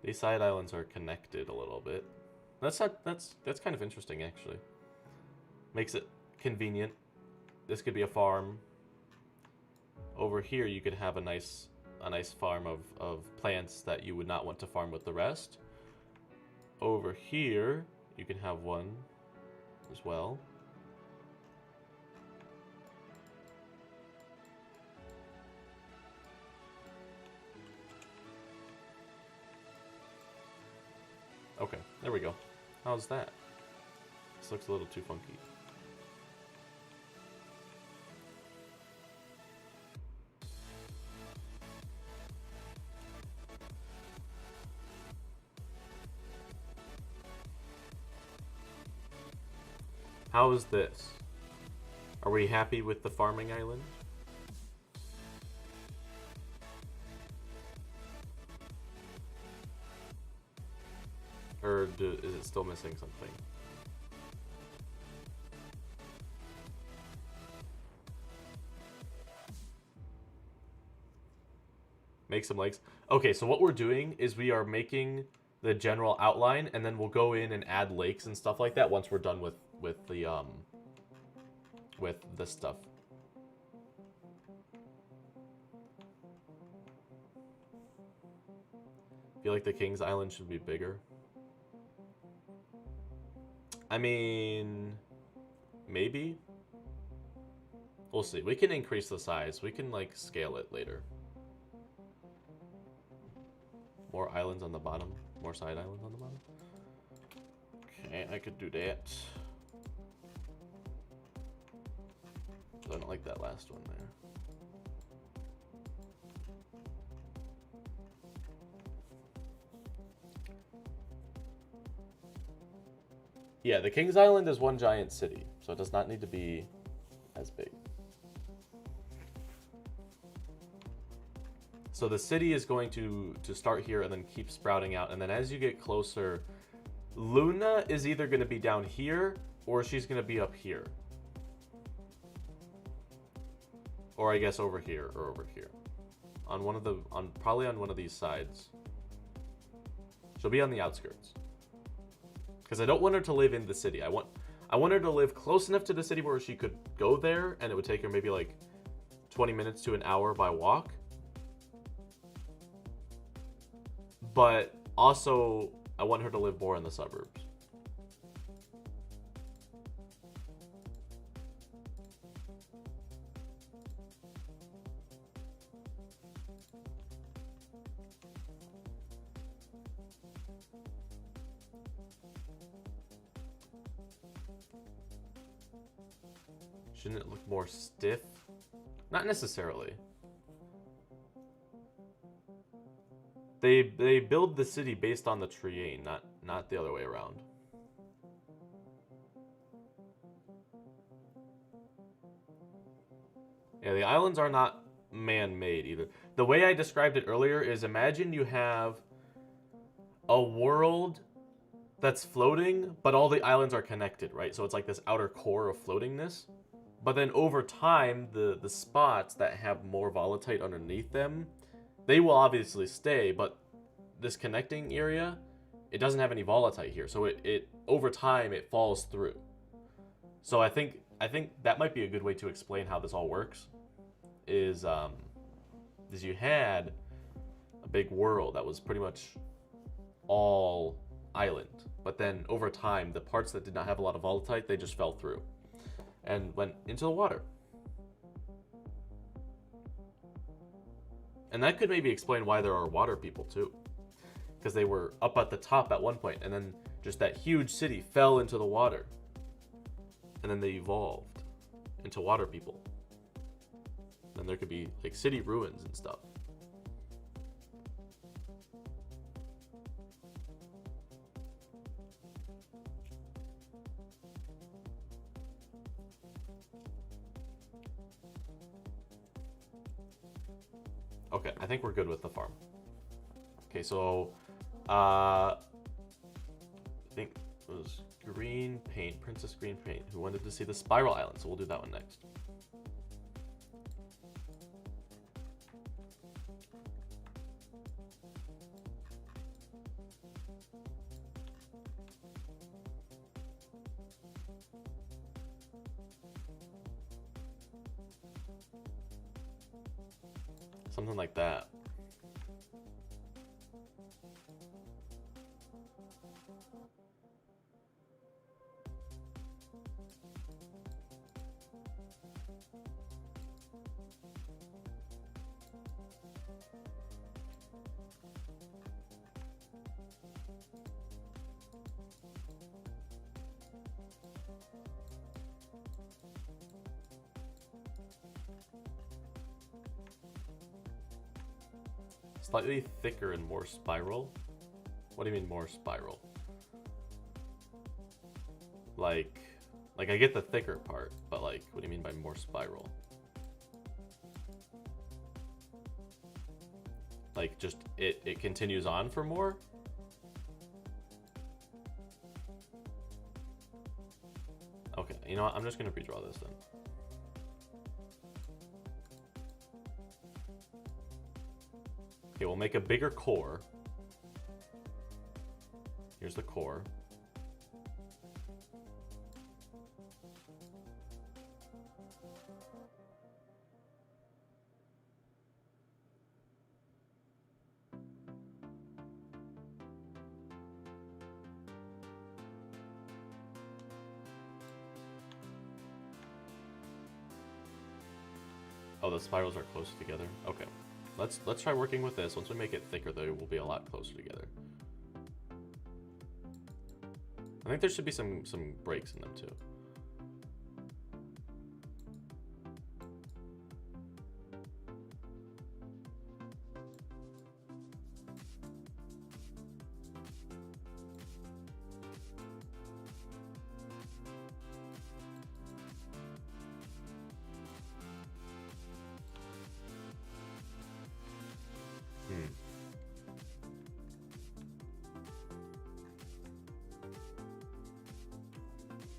these side islands are connected a little bit. That's kind of interesting, actually. Makes it convenient. This could be a farm. Over here, you could have a nice farm of plants that you would not want to farm with the rest. Over here, you can have one as well. Okay, there we go. How's that? This looks a little too funky. How is this? Are we happy with the farming island? Or is it still missing something? Make some legs. Okay, so what we're doing is we are making the general outline, and then we'll go in and add lakes and stuff like that once we're done with the stuff. I feel like the King's Island should be bigger. I mean, maybe. We'll see. We can increase the size. We can like scale it later. More islands on the bottom. More side islands on the bottom. Okay, I could do that. I don't like that last one there. Yeah, the King's Island is one giant city, so it does not need to be as big. So the city is going to start here and then keep sprouting out, and then as you get closer, Luna is either going to be down here or she's going to be up here. Or I guess over here or over here. On one of the probably on one of these sides. She'll be on the outskirts. Because I don't want her to live in the city. I want her to live close enough to the city where she could go there, and it would take her maybe like 20 minutes to an hour by walk. But also, I want her to live more in the suburbs. Shouldn't it look more stiff? Not necessarily. They build the city based on the terrain, not the other way around. Yeah, the islands are not man-made either. The way I described it earlier is imagine you have a world that's floating, but all the islands are connected, right? So it's like this outer core of floatingness. But then over time, the spots that have more volatile underneath them, they will obviously stay, but this connecting area, it doesn't have any volatile here. So it over time it falls through. So I think that might be a good way to explain how this all works. Is you had a big world that was pretty much all island, but then over time the parts that did not have a lot of volatile, they just fell through and went into the water. And that could maybe explain why there are water people too, because they were up at the top at one point and then just that huge city fell into the water and then they evolved into water people. Then there could be like city ruins and stuff. Okay, I think we're good with the farm. Okay, so I think it was Green Paint, Princess Green Paint, who wanted to see the Spiral Island, so we'll do that one next. Something like that. Slightly thicker and more spiral? What do you mean more spiral? Like I get the thicker part, but like, what do you mean by more spiral? Like just, it continues on for more? Okay, you know what, I'm just gonna redraw this then. Okay, we'll make a bigger core. Here's the core. Oh, the spirals are close together. Okay. Let's try working with this. Once we make it thicker, they will be a lot closer together. I think there should be some breaks in them too.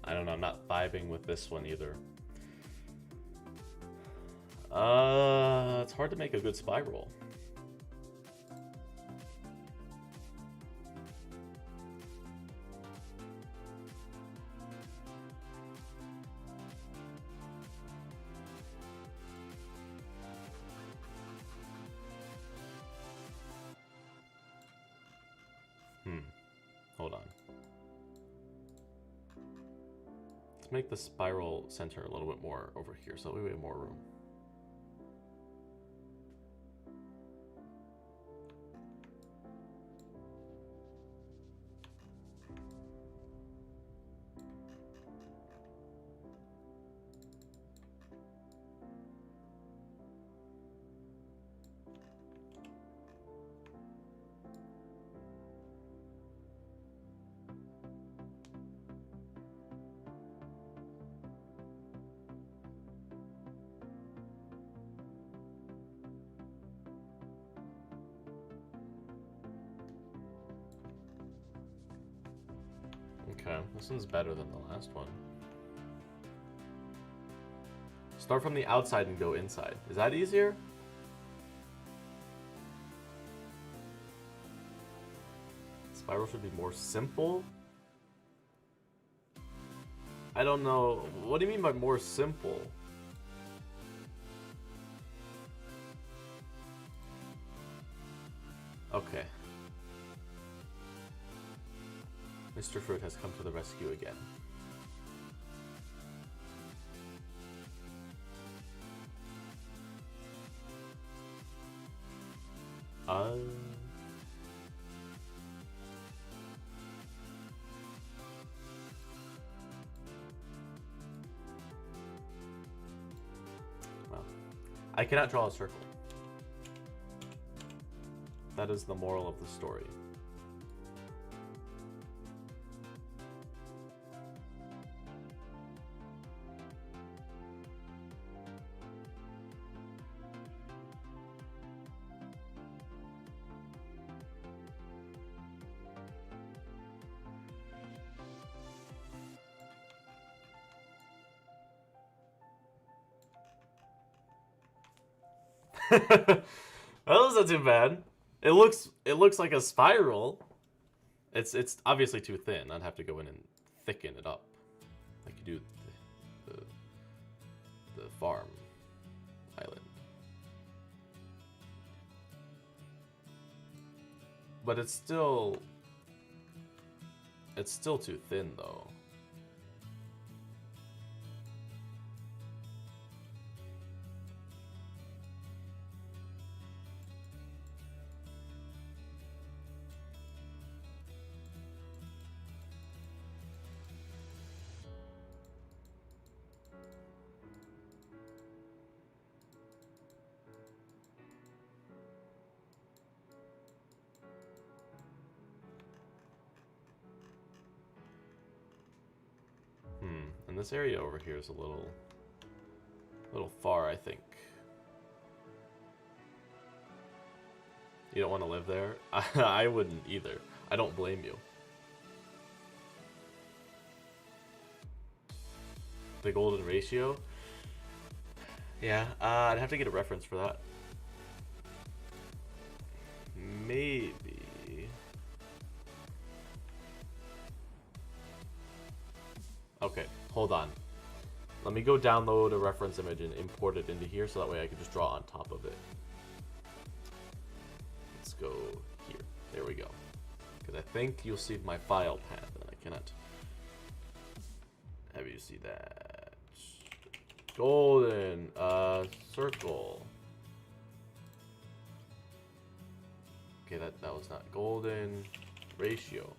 I don't know, I'm not vibing with this one either. It's hard to make a good spiral. Hold on. Let's make the spiral center a little bit more over here so that we have more room. Okay, this one's better than the last one. Start from the outside and go inside. Is that easier? Spiral should be more simple. I don't know. What do you mean by more simple? Okay. Mr. Fruit has come to the rescue again. Well, I cannot draw a circle. That is the moral of the story. That was not too bad. It looks like a spiral. It's obviously too thin. I'd have to go in and thicken it up, like you do the farm island. But it's still too thin though. And this area over here is a little far, I think. You don't want to live there? I wouldn't either. I don't blame you. The golden ratio? Yeah, I'd have to get a reference for that. Maybe. Okay, hold on. Let me go download a reference image and import it into here so that way I can just draw on top of it. Let's go here. There we go. Because I think you'll see my file path and I cannot have you see that. Golden circle. Okay, that was not golden ratio.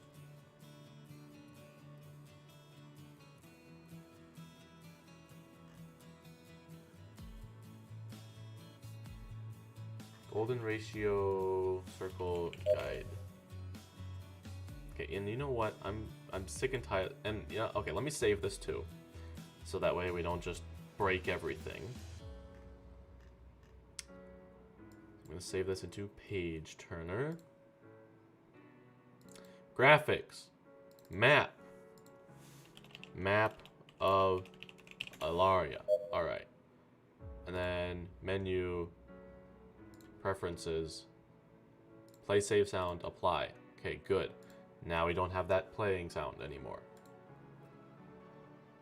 Golden ratio circle guide. Okay, and you know what? I'm sick and tired. And yeah, okay, let me save this too, so that way we don't just break everything. I'm gonna save this into page turner. Graphics, map of Alaria. All right, and then menu. Preferences, play save sound, apply. Okay, good. Now we don't have that playing sound anymore.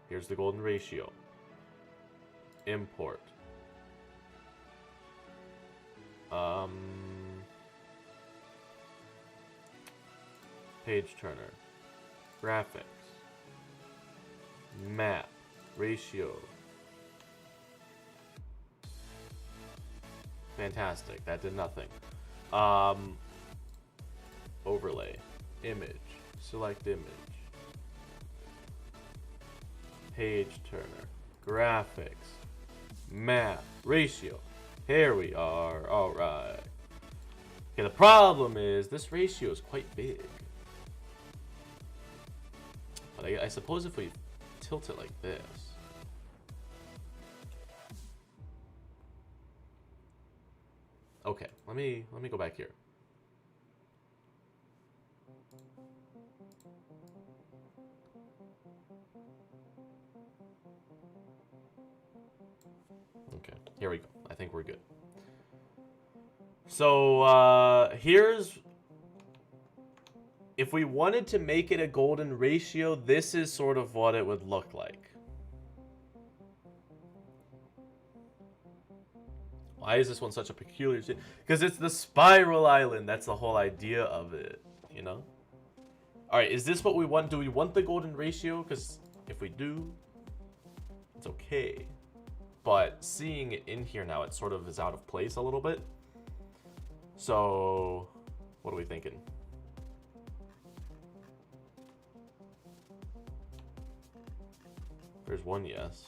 Here's the golden ratio. Import. Page turner. Graphics. Map. Ratio. Fantastic. That did nothing. Overlay. Image. Select image. Page turner. Graphics. Map. Ratio. Here we are. Alright. Okay, the problem is this ratio is quite big. But I suppose if we tilt it like this. Okay, let me go back here. Okay, here we go. I think we're good. So, here's... If we wanted to make it a golden ratio, this is sort of what it would look like. Why is this one such a peculiar shape? Because it's the spiral island. That's the whole idea of it, you know? Alright, is this what we want? Do we want the golden ratio? Because if we do, it's okay. But seeing it in here now, it sort of is out of place a little bit. So, what are we thinking? There's one yes.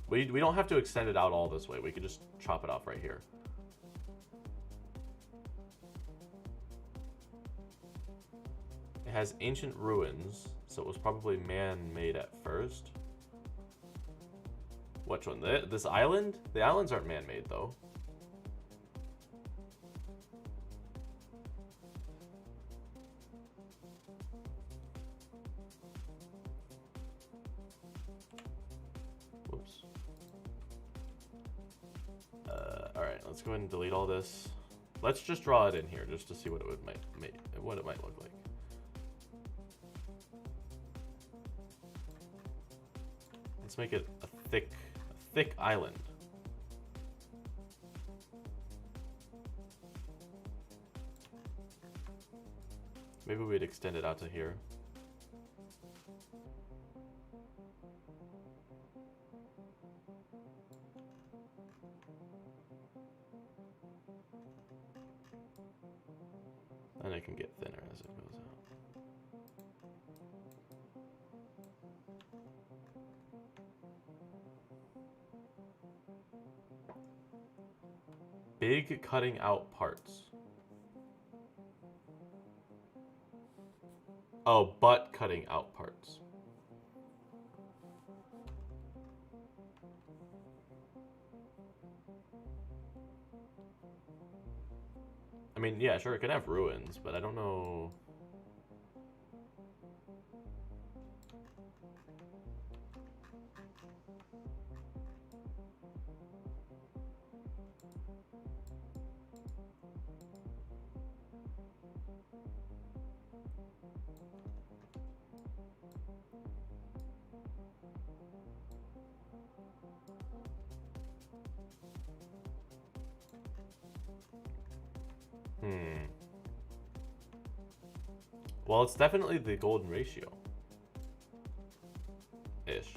We don't have to extend it out all this way. We could just chop it off right here. It has ancient ruins, so it was probably man-made at first. Which one? This island? The islands aren't man-made, though. Whoops. Alright, let's go ahead and delete all this. Let's just draw it in here, just to see what it would what it might look like. Let's make it a thick island. Maybe we'd extend it out to here. And it can get thinner as it goes out. Big cutting out parts. Oh, but cutting out parts. I mean, yeah, sure, it can have ruins, but I don't know. Well, it's definitely the golden ratio. Ish.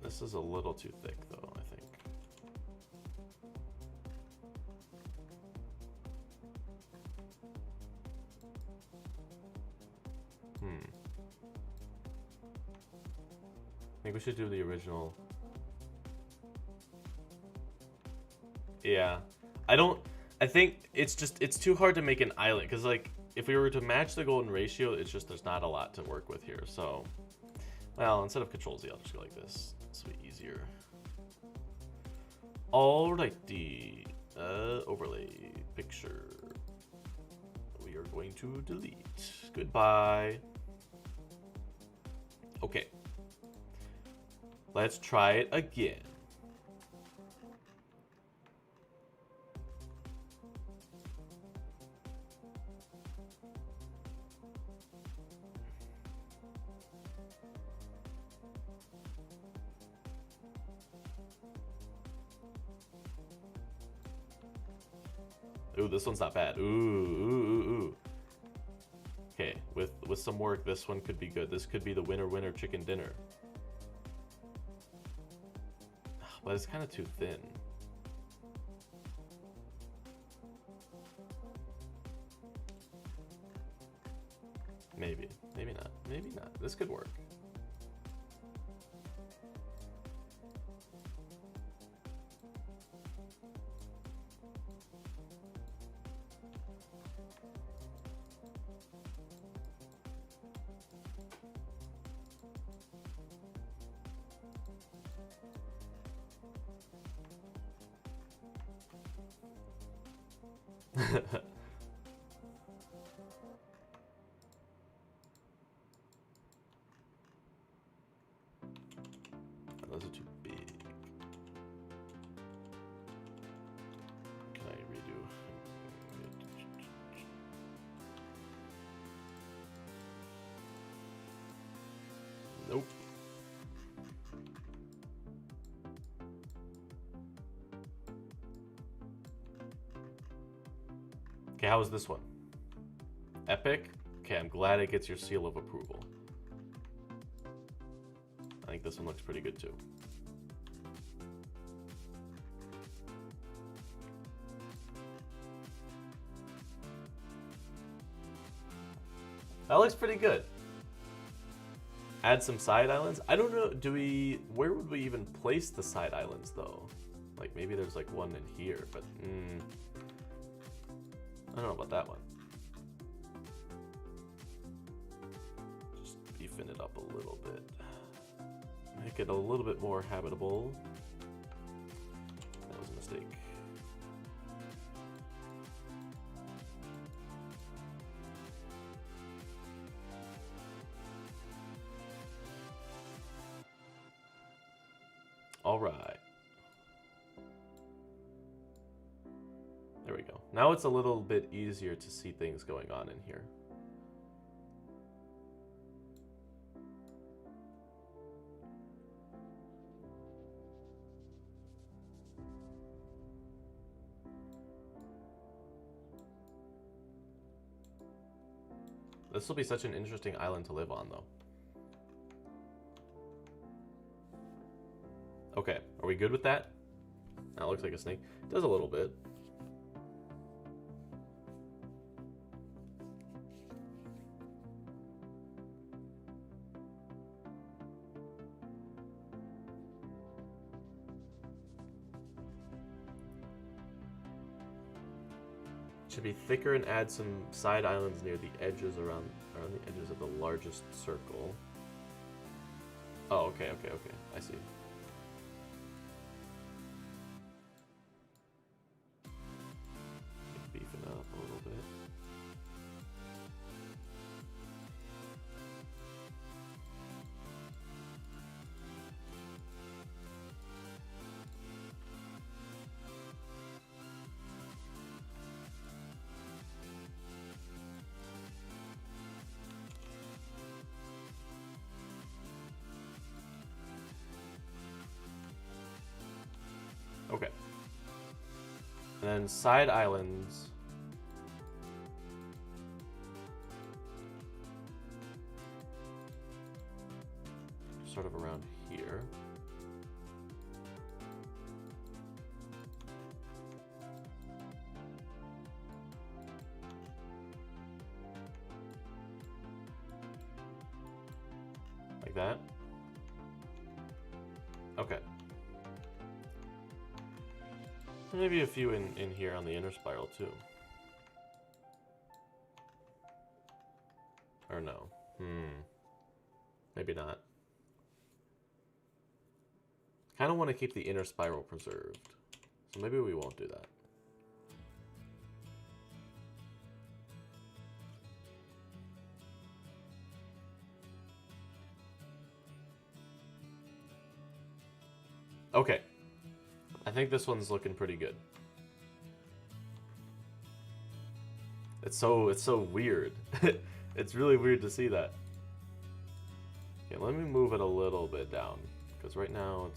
This is a little too thick, though, I think. I think we should do the original. Yeah. I think it's too hard to make an island, because, like, if we were to match the golden ratio, it's just there's not a lot to work with here, so... Well, instead of Control-Z, I'll just go like this. This will be easier. Alrighty. Overlay. Picture. We are going to delete. Goodbye. Okay. Let's try it again. Ooh, this one's not bad. Ooh. Okay, with some work, this one could be good. This could be the winner chicken dinner. But it's kind of too thin. Maybe not. Maybe not. This could work. Okay, how was this one? Epic? Okay, I'm glad it gets your seal of approval. I think this one looks pretty good too. That looks pretty good. Add some side islands. I don't know, where would we even place the side islands though? Like maybe there's like one in here, but I don't know about that one. Just beefing it up a little bit. Make it a little bit more habitable. That was a mistake. All right. There we go. Now it's a little bit easier to see things going on in here. This will be such an interesting island to live on, though. Okay, are we good with that? That looks like a snake. It does a little bit. Should be thicker and add some side islands near the edges around the edges of the largest circle. Oh, okay, I see. Beefing up a little bit. Okay. And then side islands. Sort of around here. Like that. Okay. Maybe a few in here on the inner spiral too. Or no. Maybe not. I kind of want to keep the inner spiral preserved. So maybe we won't do that. Okay. I think this one's looking pretty good. It's so weird. It's really weird to see that. Okay, let me move it a little bit down, because right now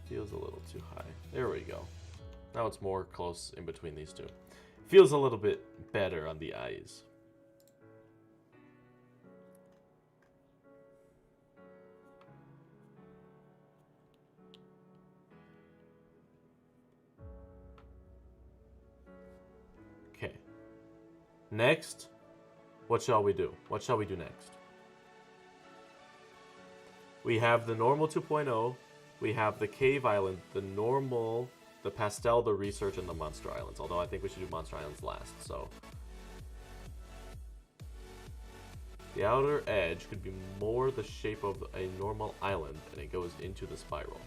feels a little too high. There we go. Now it's more close in between these two. Feels a little bit better on the eyes. Okay. Next, what shall we do? What shall we do next? We have the normal 2.0. We have the cave island, the normal, the pastel, the research, and the monster islands. Although I think we should do monster islands last, so. The outer edge could be more the shape of a normal island, and it goes into the spiral.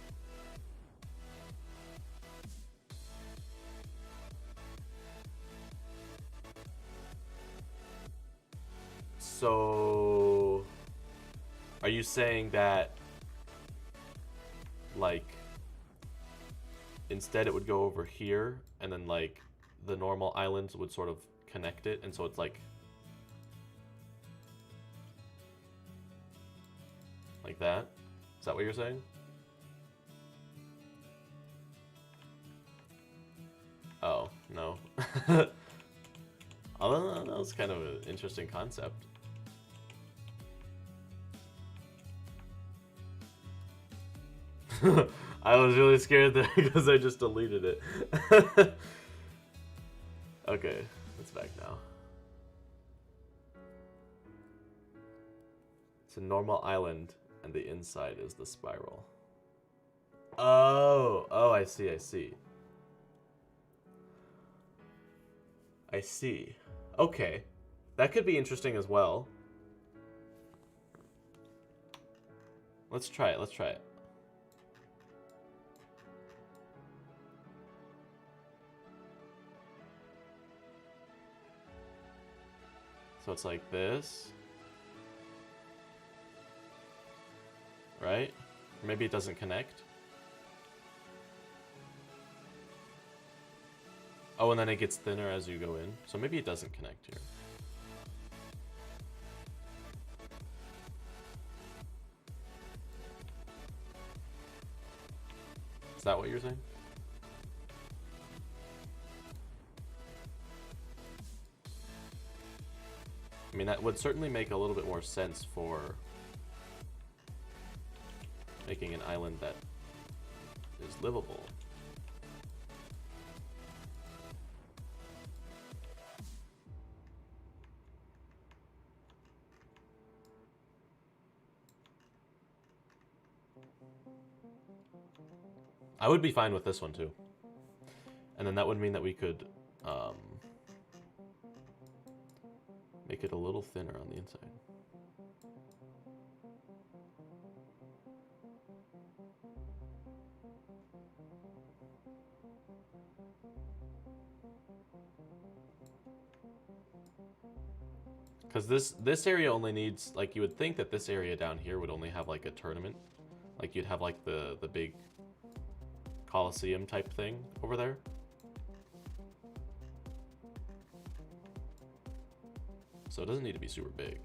So, are you saying that, like, instead it would go over here, and then, like, the normal islands would sort of connect it, and so it's like that? Is that what you're saying? Oh, no. Although that was kind of an interesting concept. I was really scared there because I just deleted it. Okay, it's back now. It's a normal island, and the inside is the spiral. Oh, I see, I see. I see. Okay. That could be interesting as well. Let's try it, let's try it. So it's like this. Right? Or maybe it doesn't connect. Oh, and then it gets thinner as you go in. So maybe it doesn't connect here. Is that what you're saying? I mean, that would certainly make a little bit more sense for making an island that is livable. I would be fine with this one too. And then that would mean that we could make it a little thinner on the inside. Because this area only needs, like, you would think that this area down here would only have like a tournament. Like you'd have like the big Coliseum type thing over there. So it doesn't need to be super big.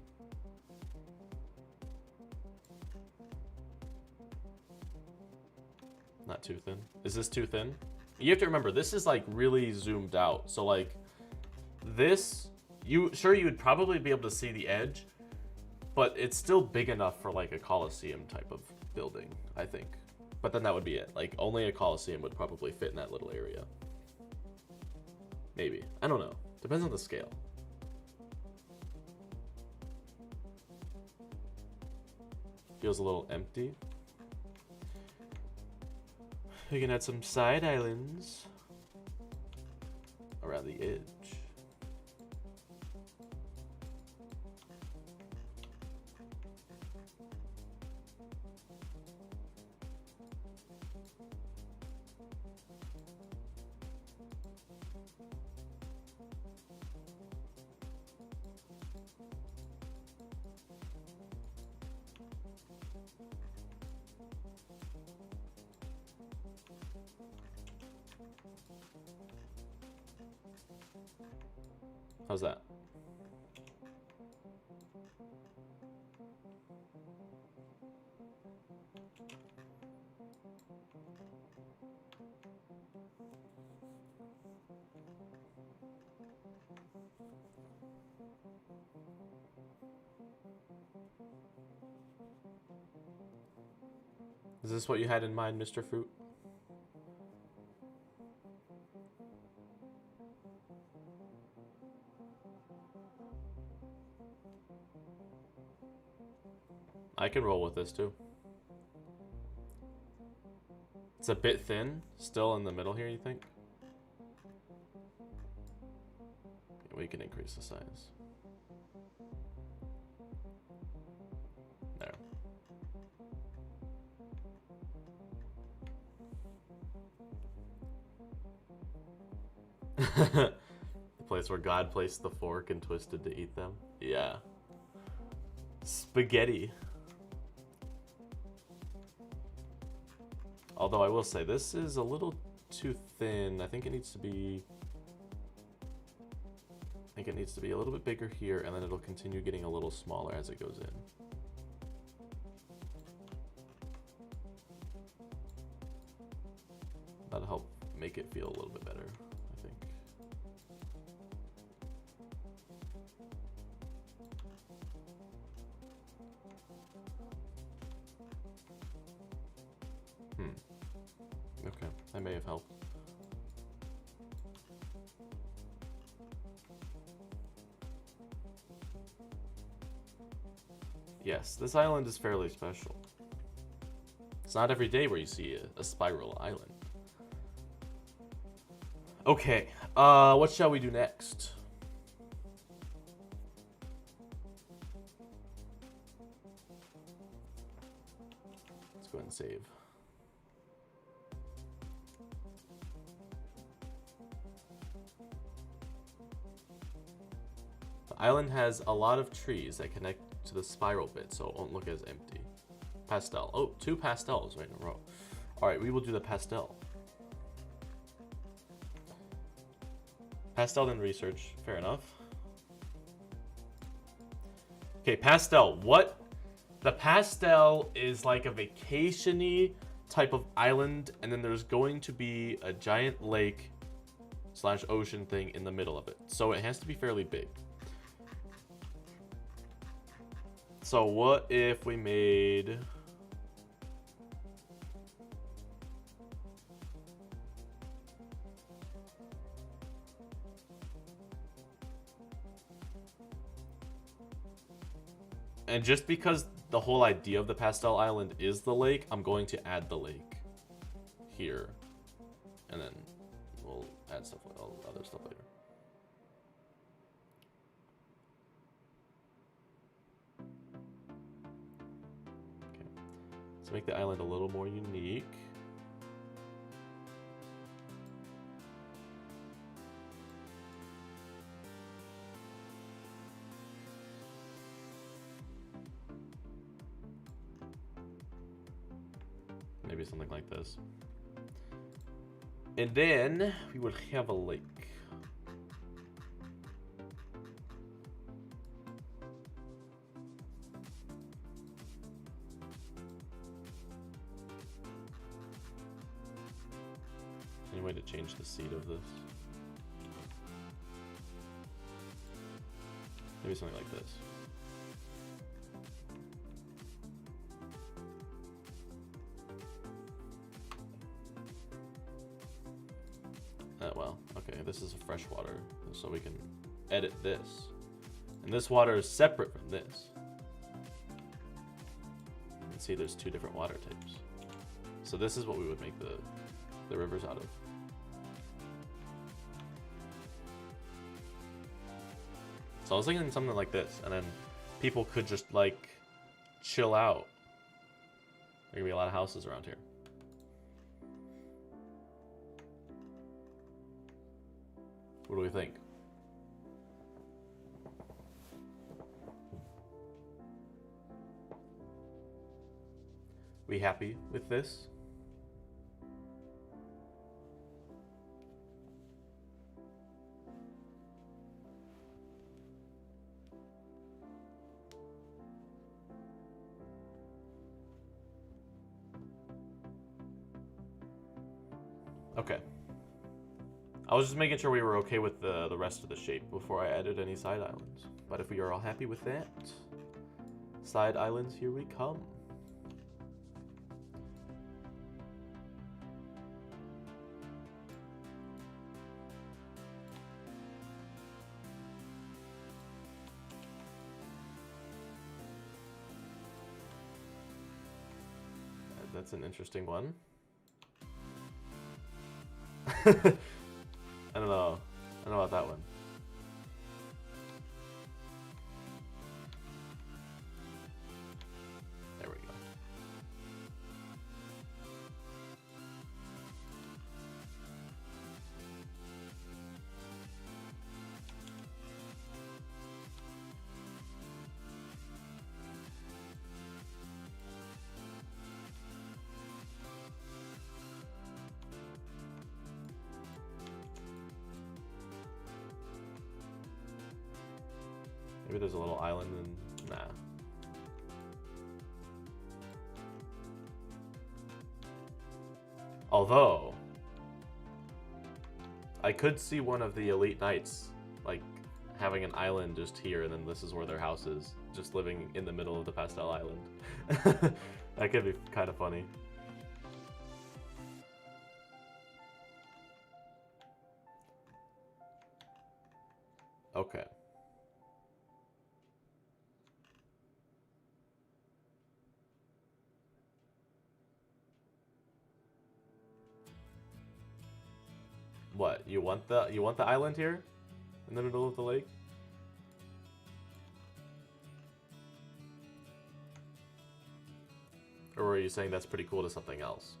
Not too thin. Is this too thin? You have to remember, this is like really zoomed out. So like this, you would probably be able to see the edge, but it's still big enough for like a Coliseum type of building, I think. But then that would be it. Like only a Coliseum would probably fit in that little area. Maybe. I don't know. Depends on the scale. Feels a little empty. We can add some side islands around the edge. How's that? Is this what you had in mind, Mr. Fruit? I can roll with this too. It's a bit thin, still in the middle here, you think? We can increase the size. There. The place where God placed the fork and twisted to eat them? Yeah. Spaghetti. Although I will say, this is a little too thin. I think it needs to be... a little bit bigger here, and then it'll continue getting a little smaller as it goes in. That'll help make it feel a little bit better, I think. Okay, that may have helped. Yes, this island is fairly special. It's not every day where you see a spiral island. Okay, what shall we do next? Let's go ahead and save. The island has a lot of trees that connect to the spiral bit, so it won't look as empty. Pastel. Oh, 2 pastels right in a row. Alright, we will do the pastel. Pastel and research. Fair enough. Okay, pastel. What? The pastel is like a vacation-y type of island, and then there's going to be a giant lake / ocean thing in the middle of it. So it has to be fairly big. So what if we made... And just because the whole idea of the pastel island is the lake, I'm going to add the lake here. And then we'll add stuff, other stuff later. Okay. Let's make the island a little more unique. Maybe something like this. And then we will have a lake. Any way to change the seed of this? Maybe something like this. Well, okay, this is a freshwater, so we can edit this. And this water is separate from this. You can see there's 2 different water types. So this is what we would make the rivers out of. So I was thinking something like this, and then people could just, like, chill out. There are gonna be a lot of houses around here. What do we think? We happy with this? Okay. I was just making sure we were okay with the rest of the shape before I added any side islands. But if we are all happy with that, side islands, here we come. That's an interesting one. I don't know. I don't know about that one. There we go. Maybe there's a little island and nah. Although I could see one of the elite knights like having an island just here, and then this is where their house is, just living in the middle of the pastel island. That could be kind of funny. Okay. What, you want the island here in the middle of the lake? Or were you saying that's pretty cool to something else?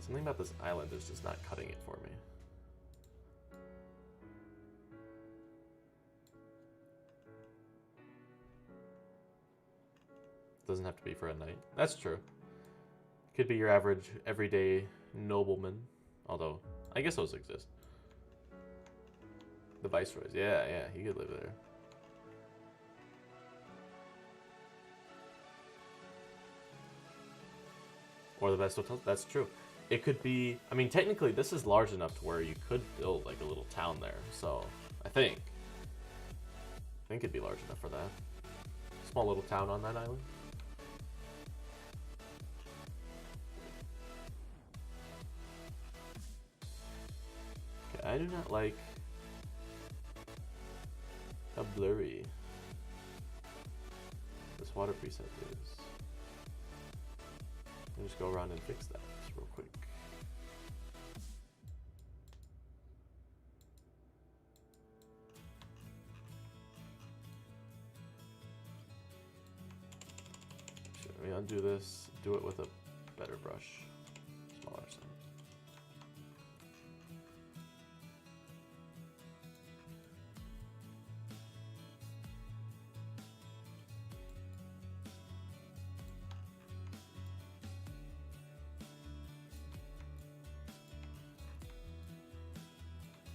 Something about this island is just not cutting it for me. Doesn't have to be for a night. That's true. Could be your average, everyday nobleman. Although, I guess those exist. The viceroys. Yeah, yeah, he could live there. Or the best hotels. That's true. It could be... I mean, technically, this is large enough to where you could build, like, a little town there. So, I think it'd be large enough for that. Small little town on that island. Okay, I do not like how blurry this water preset is. I'll just go around and fix that just real quick. Should we undo this? Do it with a better brush. Smaller size.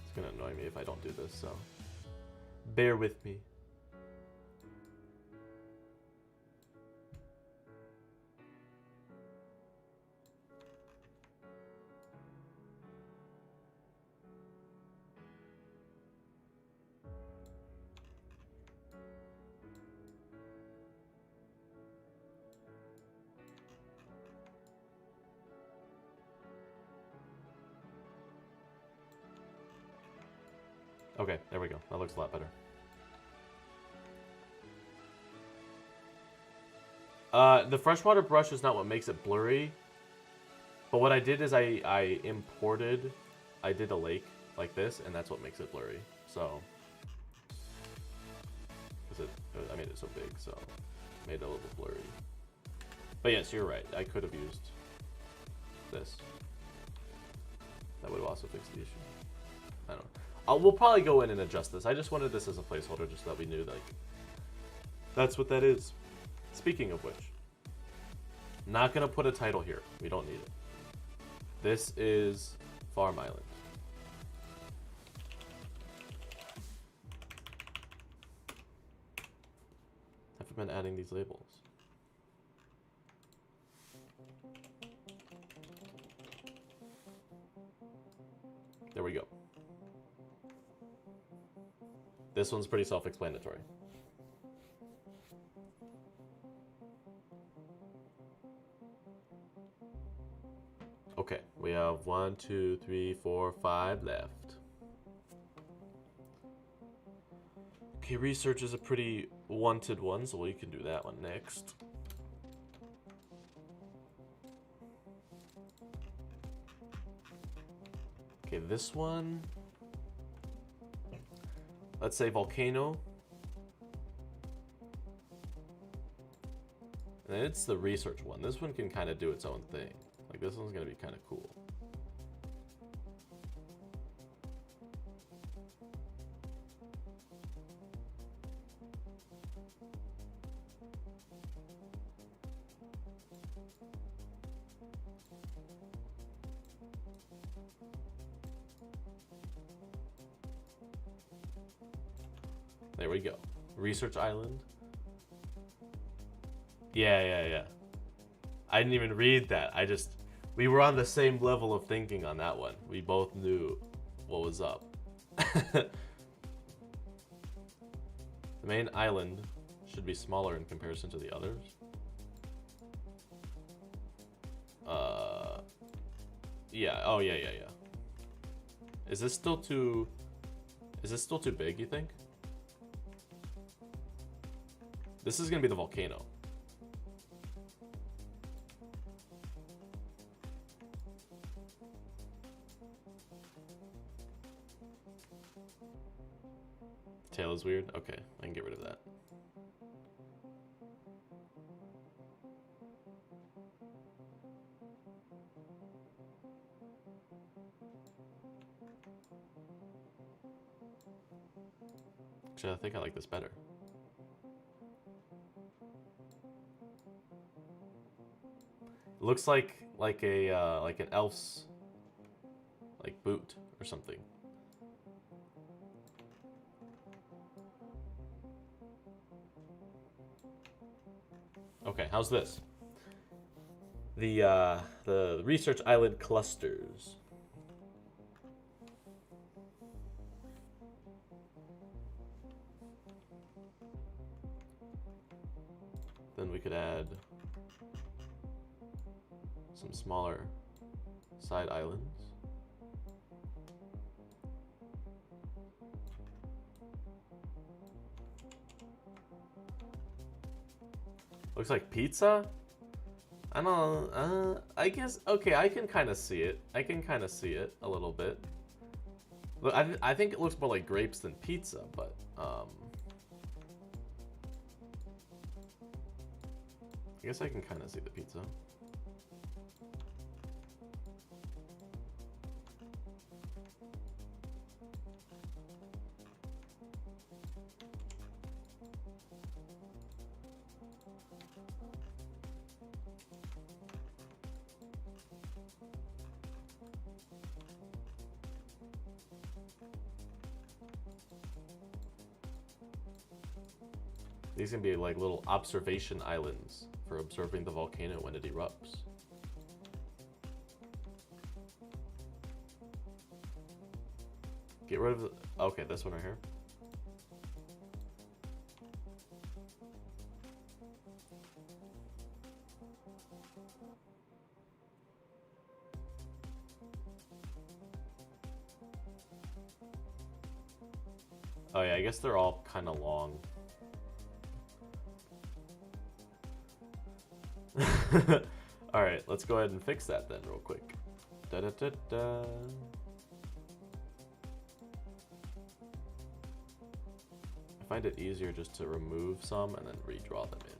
It's gonna annoy me if I don't do this, so bear with me. Okay, there we go. That looks a lot better. The freshwater brush is not what makes it blurry. But what I did is I did a lake like this, and that's what makes it blurry. So, I made it so big, so made it a little blurry. But yes, you're right. I could have used this. That would have also fixed the issue. I don't know. We'll probably go in and adjust this. I just wanted this as a placeholder just so that we knew, like, that's what that is. Speaking of which, not going to put a title here. We don't need it. This is Farm Island. I've been adding these labels. There we go. This one's pretty self-explanatory. Okay, we have 1, 2, 3, 4, 5 left. Okay, research is a pretty wanted one, so we can do that one next. Okay, this one. Let's say volcano. And then it's the research one. This one can kind of do its own thing. Like, this one's going to be kind of cool. There we go. Research Island. Yeah. I didn't even read that. We were on the same level of thinking on that one. We both knew what was up. The main island should be smaller in comparison to the others. Yeah. Oh, yeah. Is this still too big, you think? This is gonna be the volcano. Tail is weird? Okay, I can get rid of that. Actually, I think I like this better. It looks like an elf's like boot or something. Okay, how's this? The Research Island clusters. Then we could add some smaller side islands. Looks like pizza? I don't know, I guess, okay, I can kind of see it. I can kind of see it a little bit. But I think it looks more like grapes than pizza, but, I guess I can kind of see the pizza. These can be like little observation islands for observing the volcano when it erupts. Get rid of the... Okay, this one right here. Oh yeah, I guess they're all kind of long. Alright, let's go ahead and fix that then real quick. Da da da da. I find it easier just to remove some and then redraw them in.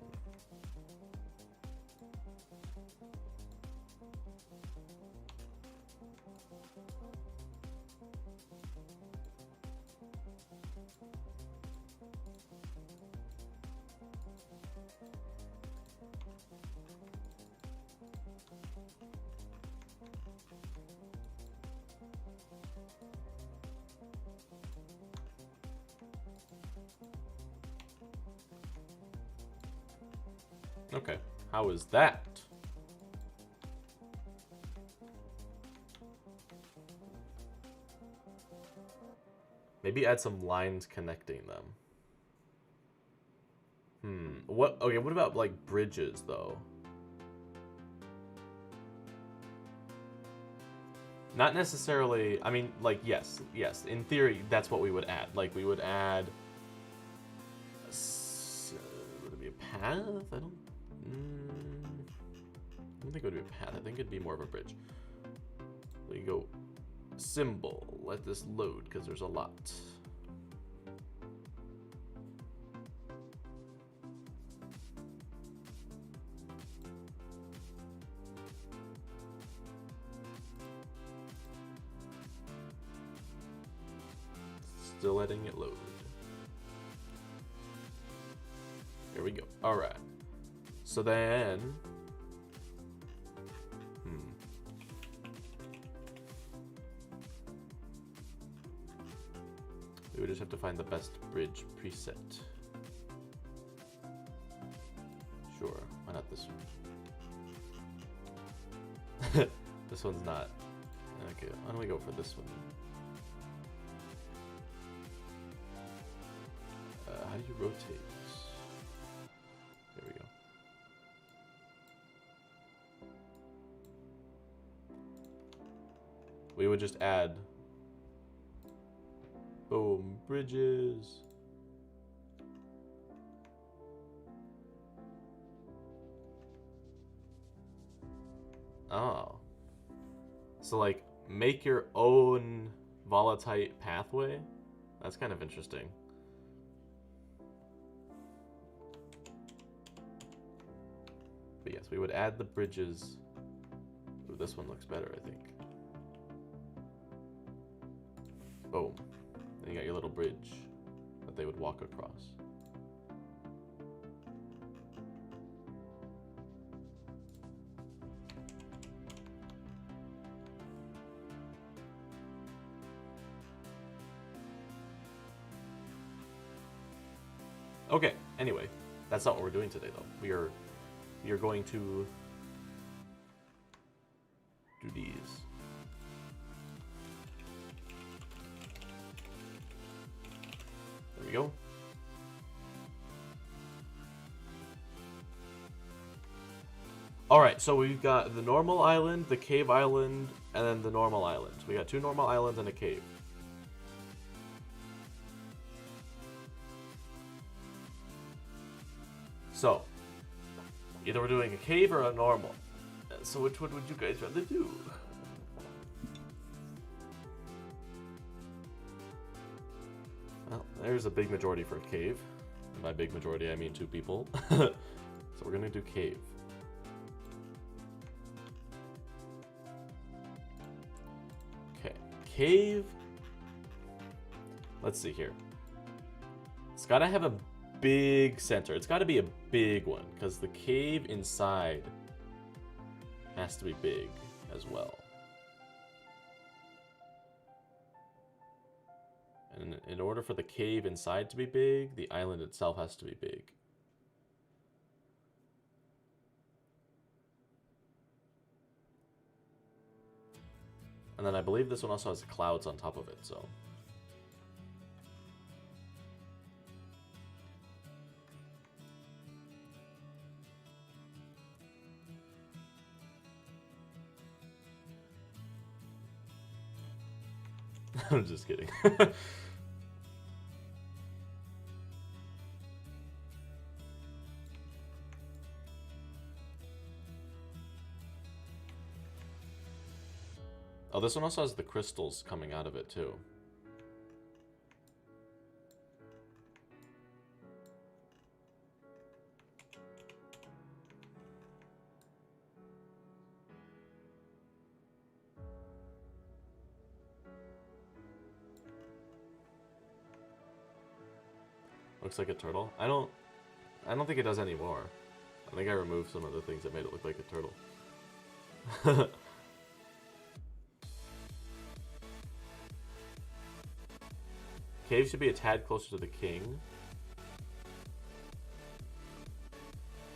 Okay, how is that? Maybe add some lines connecting them. Okay, what about like bridges though? Not necessarily, I mean, like, yes, in theory, that's what we would add. Like, we would add, would it be a path? I don't think it would be a path. I think it'd be more of a bridge. There you go. Symbol. Let this load because there's a lot. Still letting it load. Here we go. All right. So then, we would just have to find the best bridge preset. not this one. This one's not. Okay, why don't we go for this one? How do you rotate? There we go. We would just add, boom, bridges. Oh. So like make your own volatile pathway? That's kind of interesting. But yes, we would add the bridges. Ooh, this one looks better, I think. Boom. Then you got your little bridge that they would walk across. Okay, anyway, that's not what we're doing today, though. We are going to do these. There we go. Alright, so we've got the normal island, the cave island, and then the normal island. We got 2 normal islands and a cave. So, either we're doing a cave or a normal. So which one would you guys rather do? Well, there's a big majority for a cave. And by big majority, I mean 2 people. So we're gonna do cave. Okay, cave. Let's see here. It's gotta have a big center. It's got to be a big one because the cave inside has to be big as well. And in order for the cave inside to be big, the island itself has to be big. And then I believe this one also has clouds on top of it, so... I'm just kidding. Oh, this one also has the crystals coming out of it, too. Looks like a turtle. I don't think it does anymore. I think I removed some of the things that made it look like a turtle. Cave should be a tad closer to the king.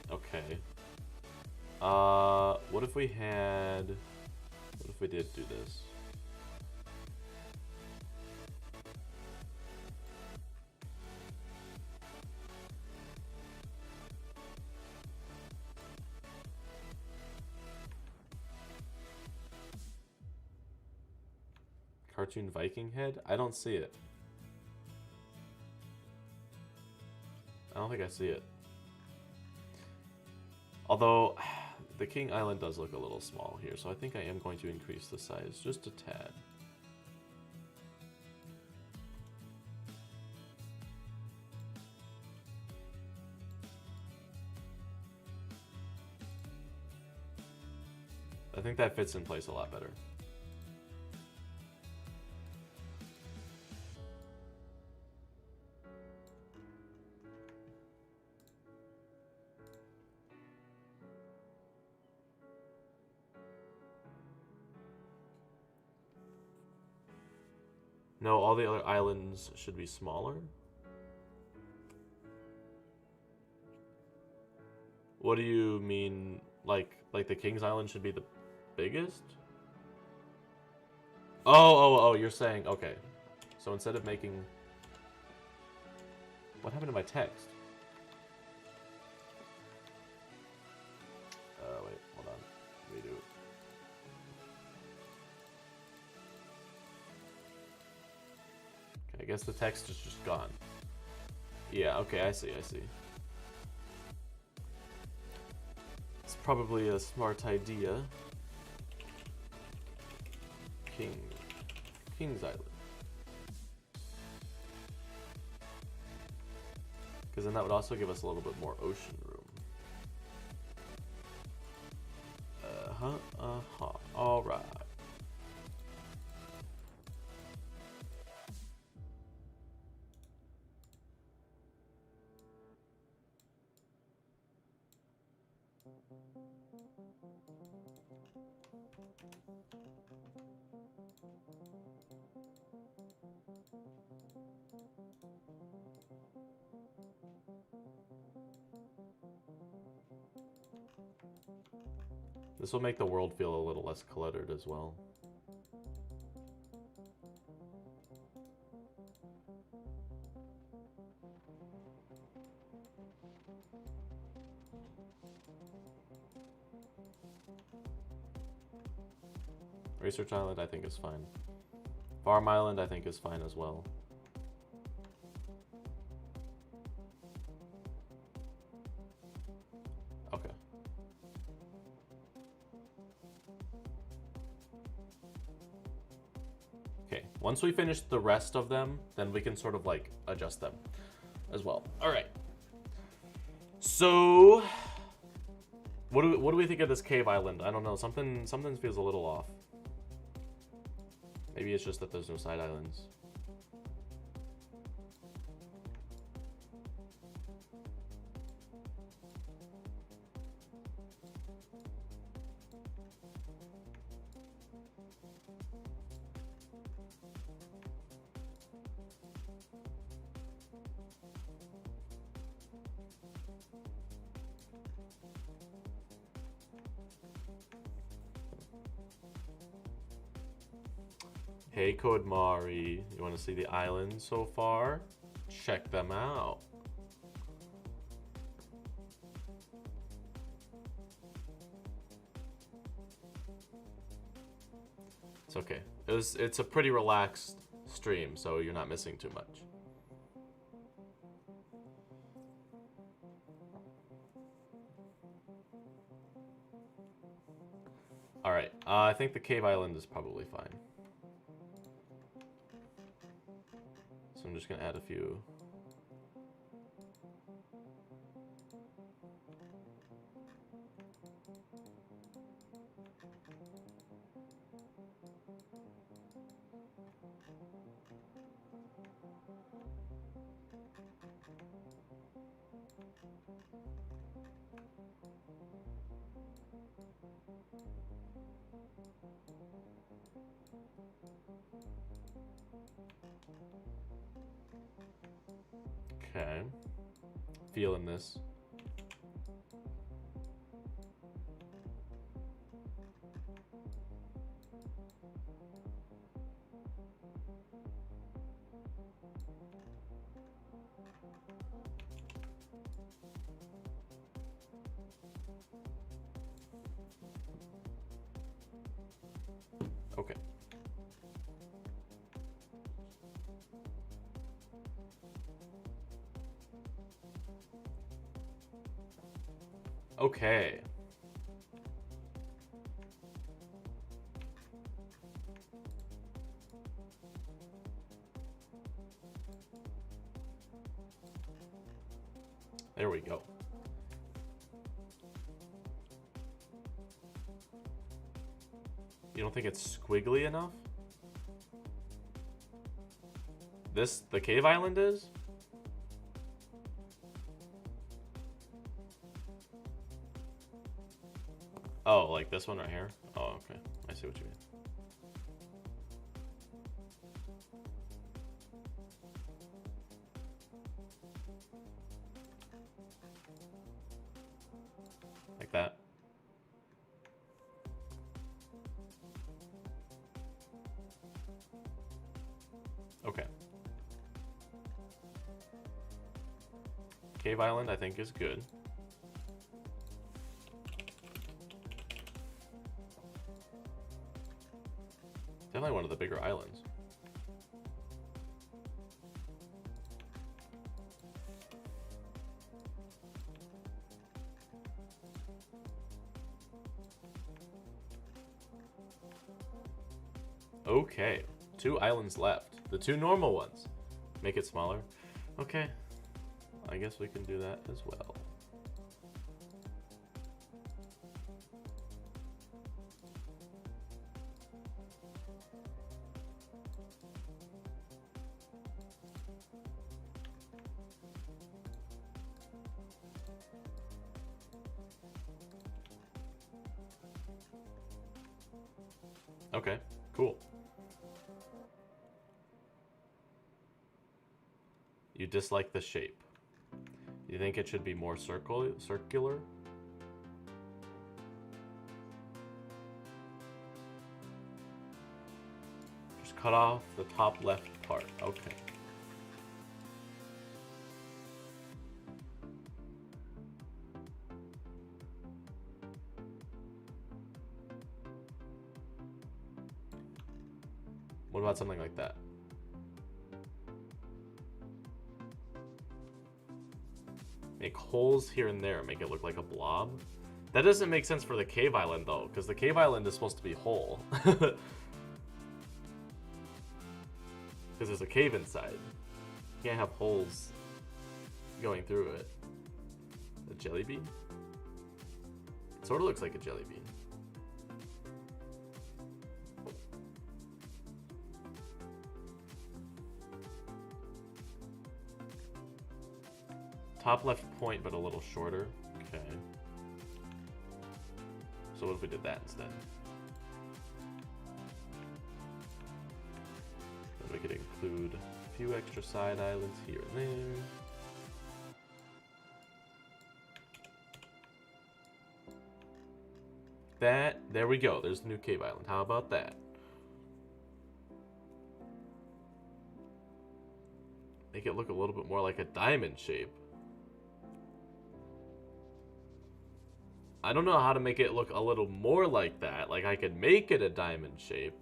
Okay. What if we had... What if we did do this? Cartoon Viking head? I don't see it. I don't think I see it. Although, the King Island does look a little small here, so I think I am going to increase the size just a tad. I think that fits in place a lot better. No, all the other islands should be smaller. What do you mean? Like the King's Island should be the biggest? Oh, you're saying, okay. So instead of making... What happened to my text? Wait, hold on. Redo. Okay, I guess the text is just gone. Yeah, okay, I see. It's probably a smart idea. King's Island. Because then that would also give us a little bit more ocean room. Alright. This will make the world feel a little less cluttered as well. Research Island, I think, is fine. Farm Island, I think, is fine as well. Okay. Okay, once we finish the rest of them, then we can sort of, like, adjust them as well. Alright. So... What do we think of this cave island? I don't know. Something feels a little off. Maybe it's just that there's no side islands. Hey Kodmari, you want to see the islands so far? Check them out. It's okay. It's a pretty relaxed stream, so you're not missing too much. Alright, I think the cave island is probably fine. So I'm just gonna add a few. Okay. Feeling this. Okay. Okay. There we go. You don't think it's squiggly enough? The cave island is? Oh, like this one right here? Oh, okay. I see what you mean. like that. Okay. Cave Island, I think, is good. Definitely one of the bigger islands. Okay, 2 islands left. The 2 normal ones. Make it smaller. Okay, I guess we can do that as well. Okay, cool. You dislike the shape. You think it should be more circular? Just cut off the top left part. Okay. What about something like that? Make holes here and there, make it look like a blob. That doesn't make sense for the cave island though, because the cave island is supposed to be whole. Because there's a cave inside. You can't have holes going through it. A jelly bean? It sort of looks like a jelly bean. Top left point, but a little shorter. Okay. So what if we did that instead? Then we could include a few extra side islands here and there. There we go. There's the new cave island. How about that? Make it look a little bit more like a diamond shape. I don't know how to make it look a little more like that. Like, I could make it a diamond shape.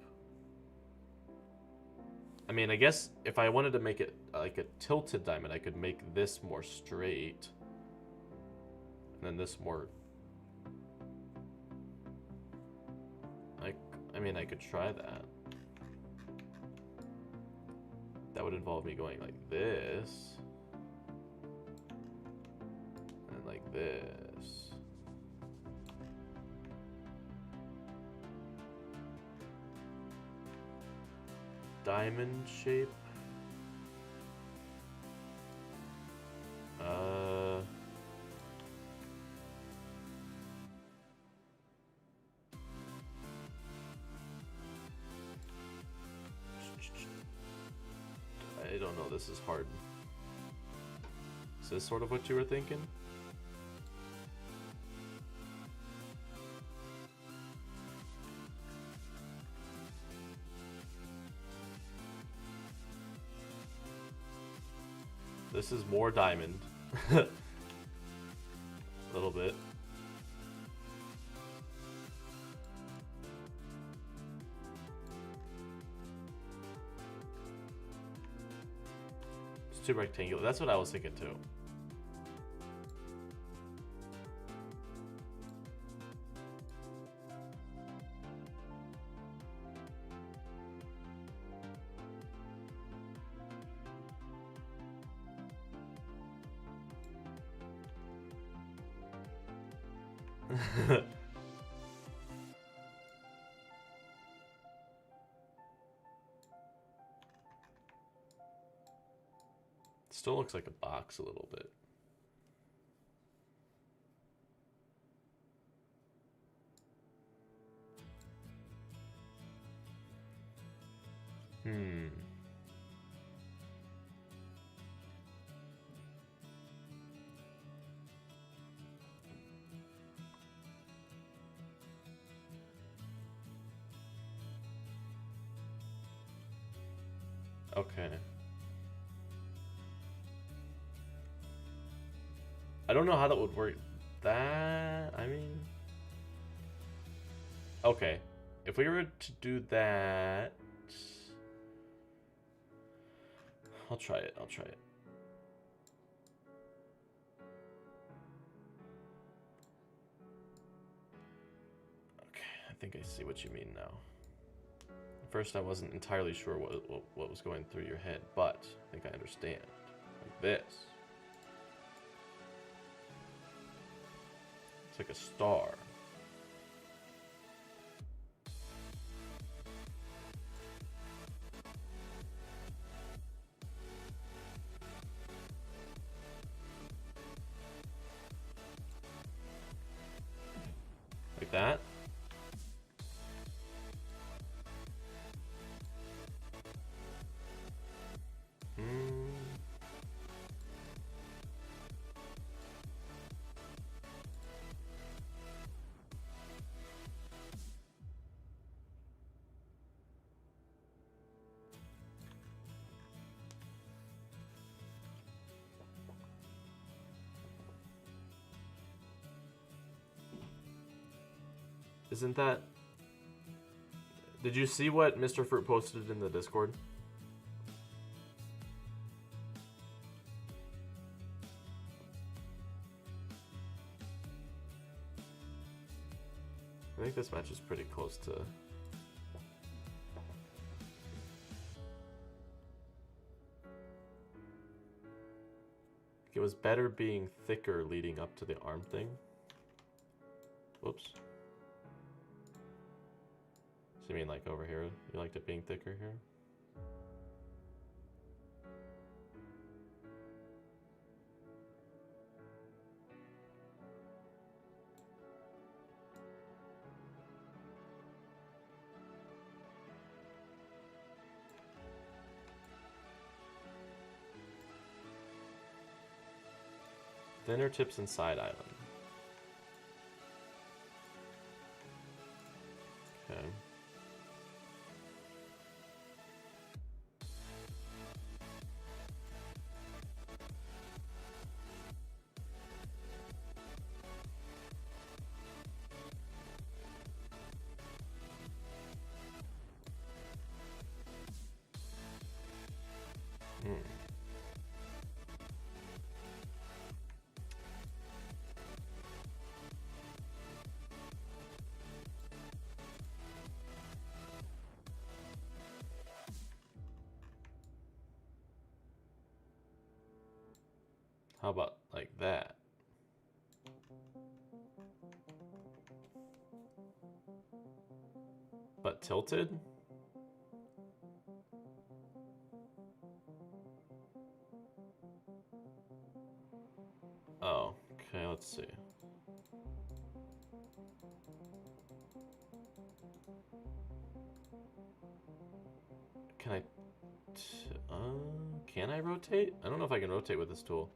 I mean, I guess if I wanted to make it like a tilted diamond, I could make this more straight. And then this more... I mean, I could try that. That would involve me going like this. And like this. Diamond shape. I don't know, this is hard. Is this sort of what you were thinking? This is more diamond. A little bit. It's too rectangular. That's what I was thinking too. Still looks like a box a little bit. Okay. I don't know how that would work. That, I mean... Okay. If we were to do that... I'll try it. I'll try it. Okay, I think I see what you mean now. At first, I wasn't entirely sure what was going through your head, but I think I understand. Like this. It's like a star. Like that. Isn't that... Did you see what Mr. Fruit posted in the Discord? I think this match is pretty close to... It was better being thicker leading up to the arm thing. Whoops. So you mean like over here? You liked it being thicker here? Thinner tips and side island. Okay. How about like that? But tilted? Oh, okay, let's see. Can I rotate? I don't know if I can rotate with this tool.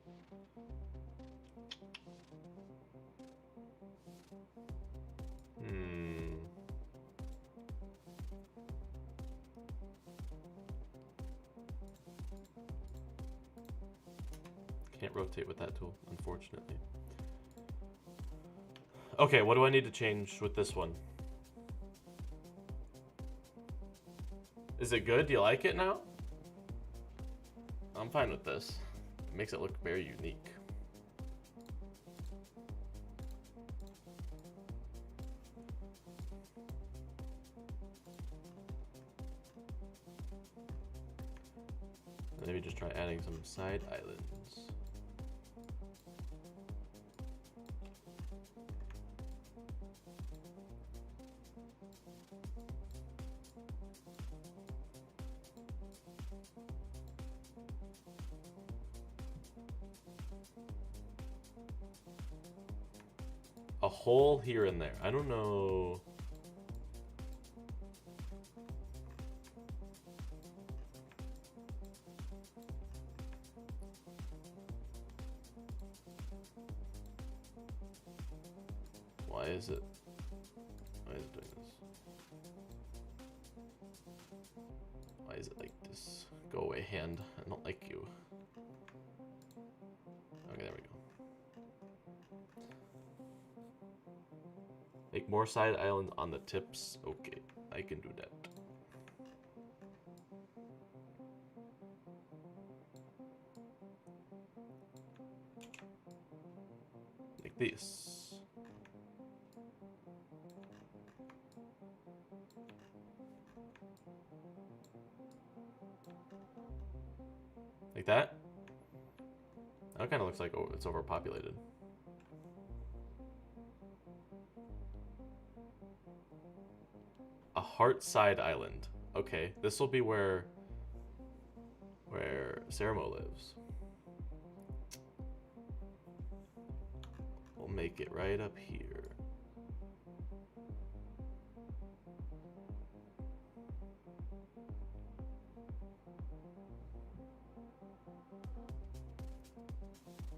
Can't rotate with that tool, unfortunately. Okay, what do I need to change with this one? Is it good? Do you like it now? I'm fine with this. It makes it look very unique. Maybe just try adding some side islands. A hole here and there. I don't know. Why is it doing this? Why is it like this? Go away, hand. I don't like you. Okay, there we go. Make more side islands on the tips. Okay, I can do that. Like this. Like that? That kind of looks like it's overpopulated. A heart side island. Okay, this will be where Ceremo lives. We'll make it right up here.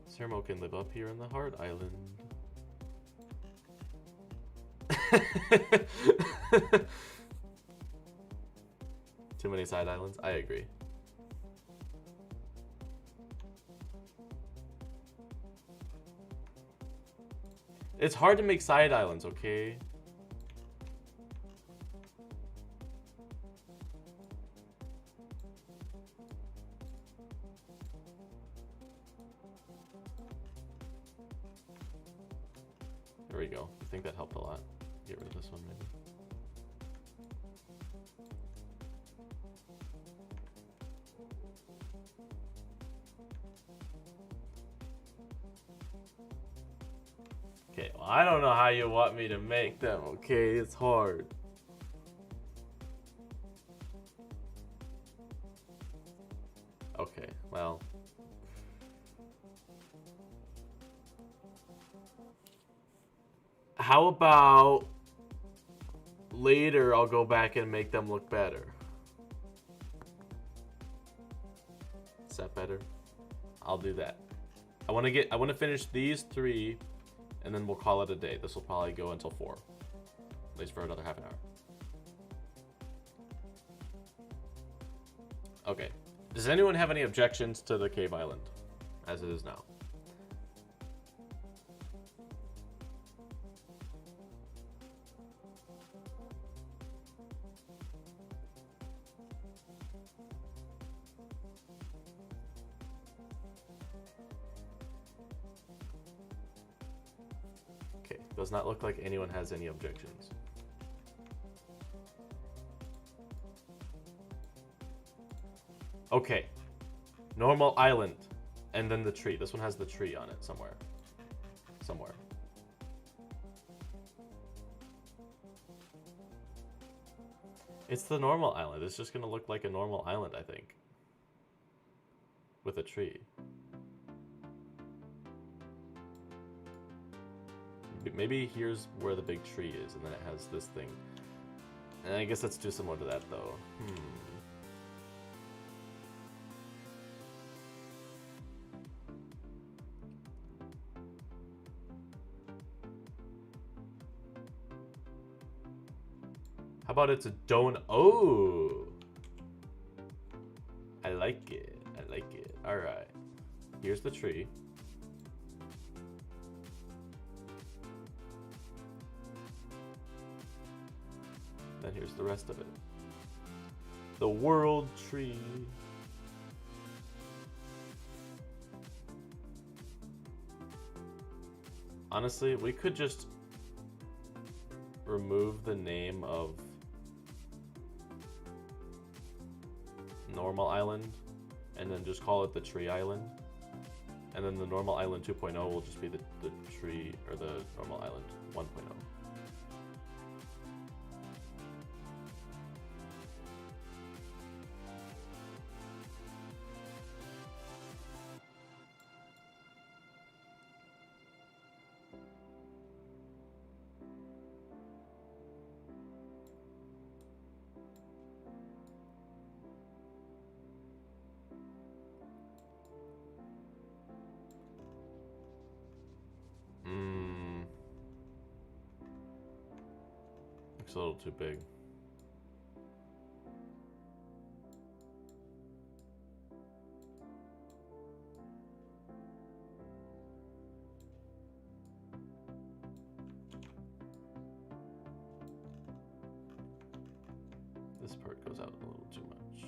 Ceremo can live up here in the heart island. Too many side islands? I agree. It's hard to make side islands, okay? There we go. I think that helped a lot. Get rid of this one, maybe. Okay, well, I don't know how you want me to make them, okay? It's hard. Okay, well. How about later I'll go back and make them look better? Is that better? I'll do that. I want to finish these 3 and then we'll call it a day. This will probably go until 4. At least for another half an hour. Okay. Does anyone have any objections to the cave island as it is now? Okay, does not look like anyone has any objections. Okay, normal island, and then the tree. This one has the tree on it somewhere. Somewhere. It's the normal island. It's just gonna look like a normal island, I think. With a tree. Maybe here's where the big tree is, and then it has this thing. And I guess that's too similar to that, though. How about it's a donut? Oh! I like it. I like it. Alright. Here's the tree. Then here's the rest of it. The world tree. Honestly, we could just remove the name of normal island and then just call it the tree island. And then the normal island 2.0 will just be the tree, or the normal island 1.0. Looks a little too big. goes out a little too much.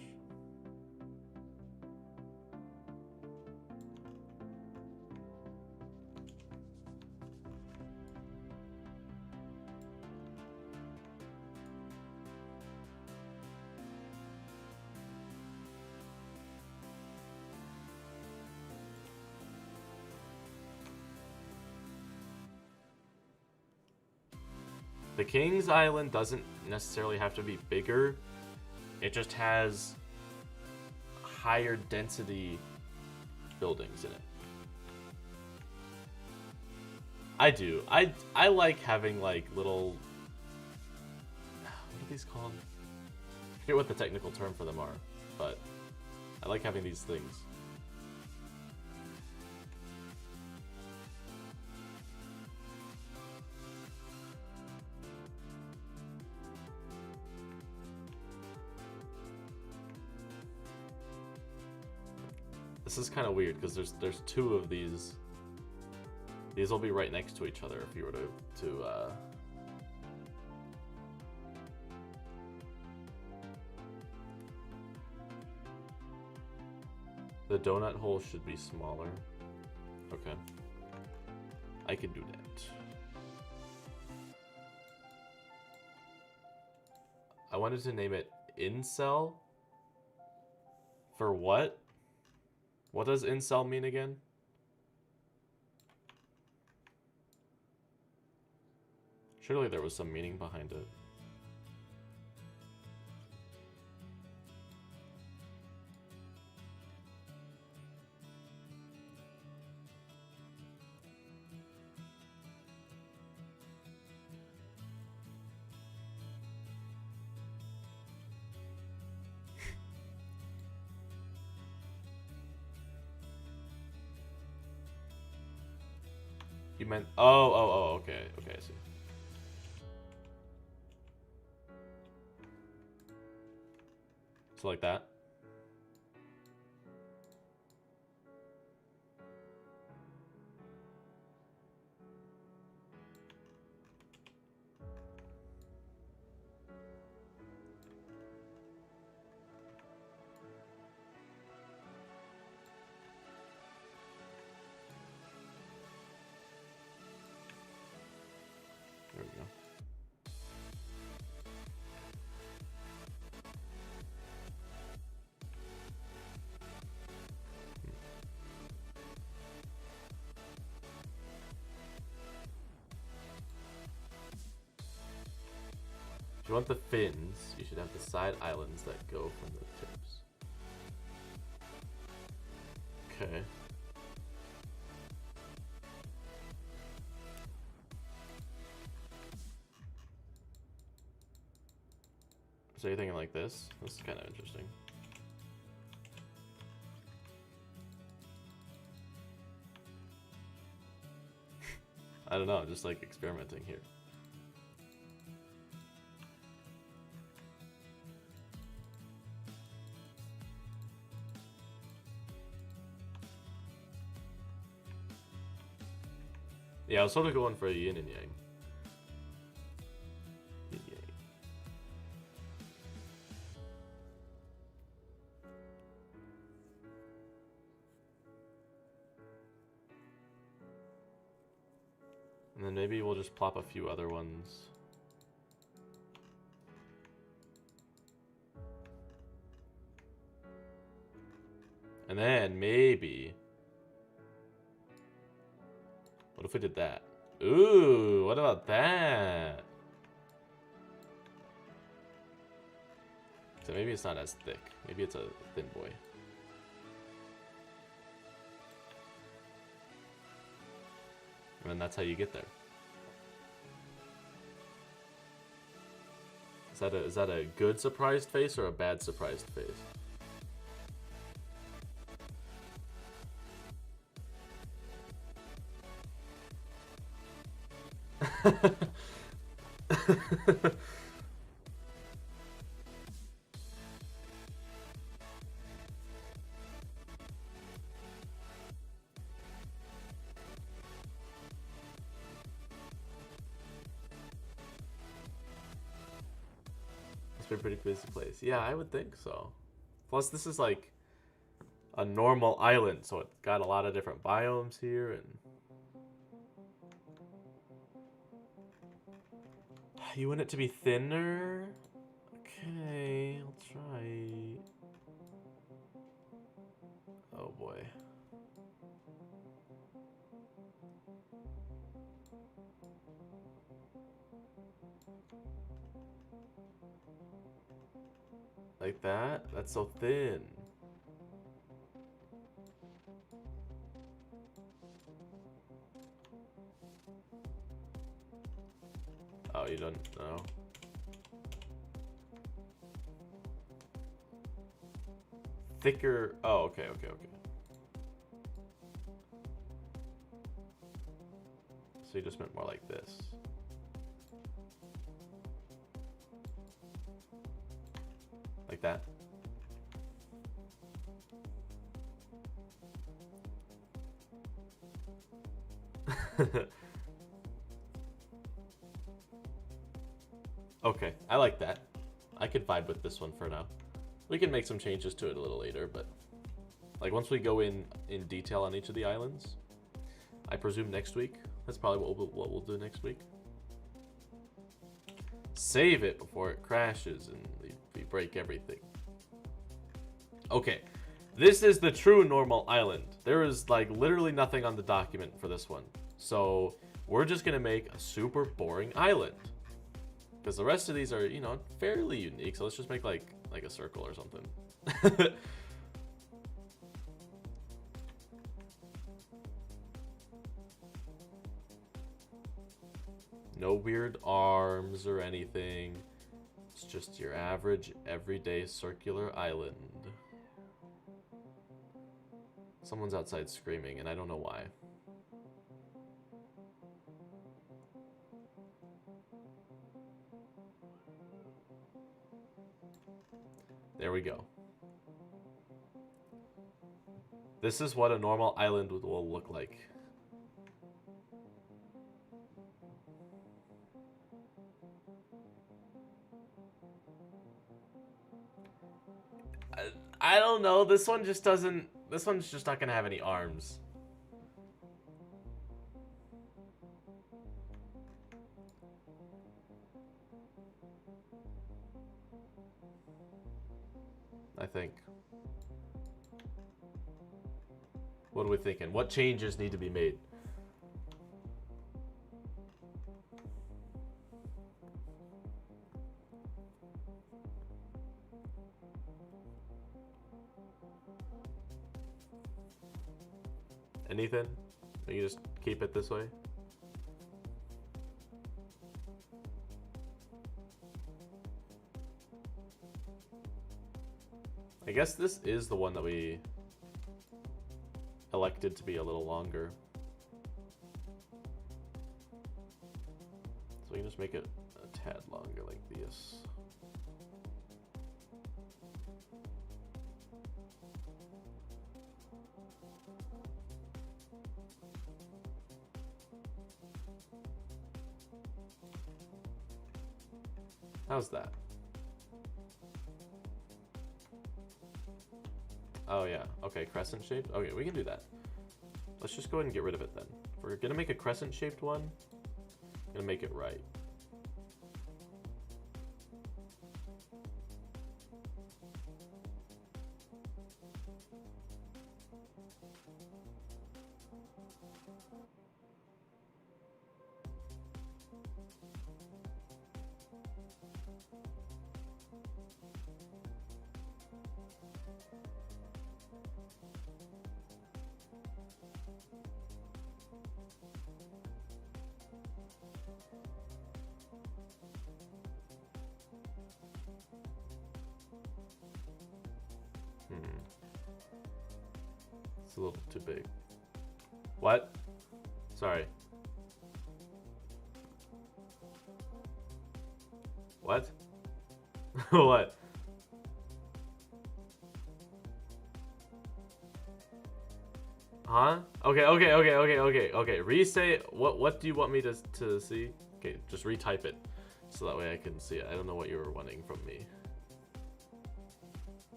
The King's Island doesn't necessarily have to be bigger. It just has higher density buildings in it. I do. I like having like little, what are these called? I forget what the technical term for them are, but I like having these things. This is kind of weird because there's two of these. These will be right next to each other if you were to the donut hole should be smaller. Okay. I can do that. I wanted to name it Incel. For what? What does incel mean again? Surely there was some meaning behind it. You meant, oh, okay, I see. So like that? There we go. If you want the fins, you should have the side islands that go from the tips. Okay. So you're thinking like this? This is kind of interesting. I don't know, just like experimenting here. Yeah, I was sort of going for a yin and yang. Yin yang. And then maybe we'll just plop a few other ones. And then maybe... What if we did that? Ooh, what about that? So maybe it's not as thick. Maybe it's a thin boy. And then that's how you get there. Is that a good surprised face or a bad surprised face? be a pretty busy place. Yeah, I would think so. Plus, this is like a normal island, so it's got a lot of different biomes here, and you want it to be thinner? Okay, I'll try. Oh boy. Like that? That's so thin. Oh, you don't know? Thicker. Oh, okay, okay, okay. So you just meant more like this. Like that? Okay, I like that. I could vibe with this one for now. We can make some changes to it a little later, but like once we go in detail on each of the islands, I presume next week. That's probably what we'll do next week. Save it before it crashes and we break everything. Okay, this is the true normal island. There is like literally nothing on the document for this one. So we're just gonna make a super boring island. Because the rest of these are, you know, fairly unique. So let's just make like a circle or something. No weird arms or anything. It's just your average, everyday circular island. Someone's outside screaming, and I don't know why. There we go. This is what a normal island will look like. I don't know. This one just doesn't... This one's just not going to have any arms. I think. What are we thinking? What changes need to be made? Anything? Or you just keep it this way? I guess this is the one that we elected to be a little longer. So we can just make it a tad longer like this. How's that? Oh yeah, okay, crescent shaped. Okay, we can do that. Let's just go ahead and get rid of it then. If we're gonna make a crescent shaped one, I'm gonna make it right. It's a little too big. What? Sorry. What? What? Huh? Okay. Re-say what do you want me to see? Okay, just retype it. So that way I can see it. I don't know what you were wanting from me.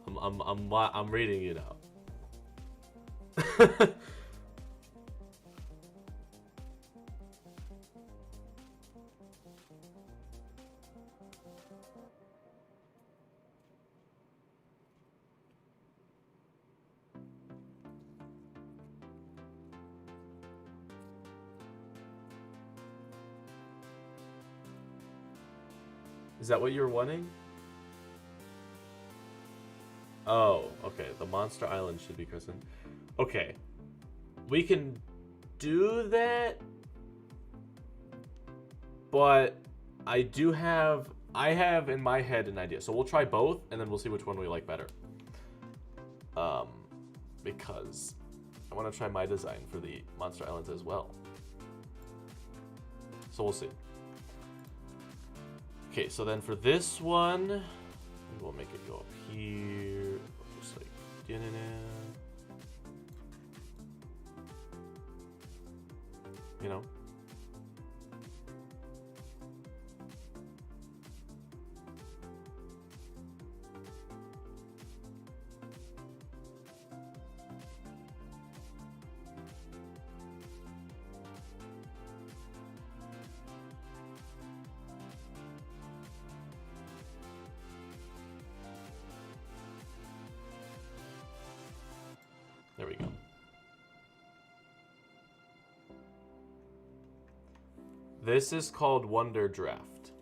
I'm reading you now. Is that what you were wanting? Oh, okay. The monster island should be christened. Okay. We can do that. But I have in my head an idea. So we'll try both and then we'll see which one we like better. Because I want to try my design for the monster islands as well. So we'll see. Okay, so then for this one, we'll make it go up here. Just like, you know. There we go. This is called Wonder Draft.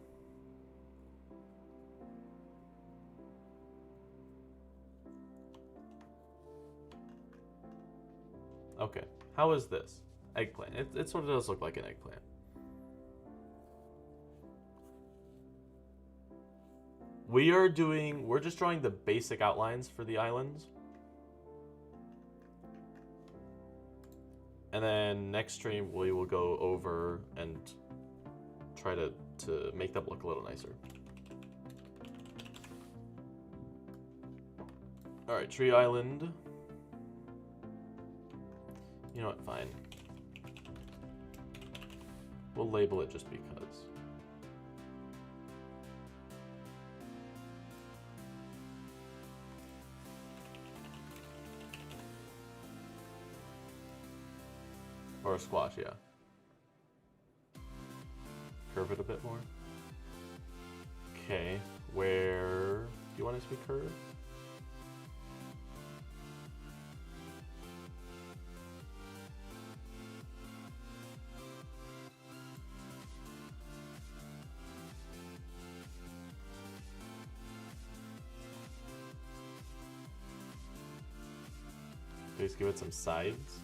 Okay, how is this? Eggplant. It sort of does look like an eggplant. We're just drawing the basic outlines for the islands. And then next stream we will go over and try to make them look a little nicer. Alright, Tree Island. You know what, fine. We'll label it just because. Or a squash, yeah. Curve it a bit more. Okay, where do you want it to be curved? Please give it some sides.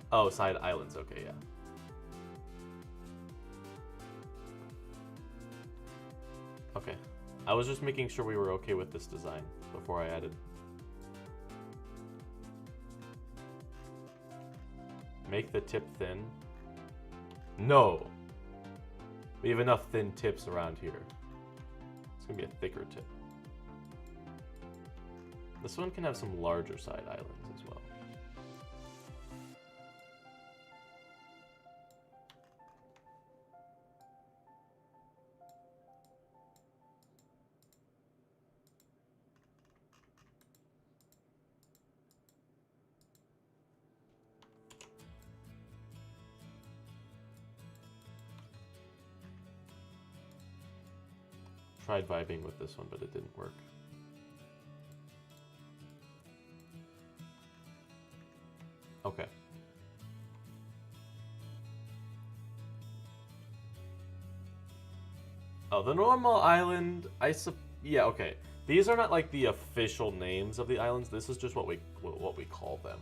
Oh, side islands, okay, yeah. Okay. I was just making sure we were okay with this design before I added. Make the tip thin. No! We have enough thin tips around here. It's gonna be a thicker tip. This one can have some larger side islands as well. Tried vibing with this one, but it didn't work. Okay. Oh, the normal island, yeah, okay. These are not like the official names of the islands. This is just what we call them.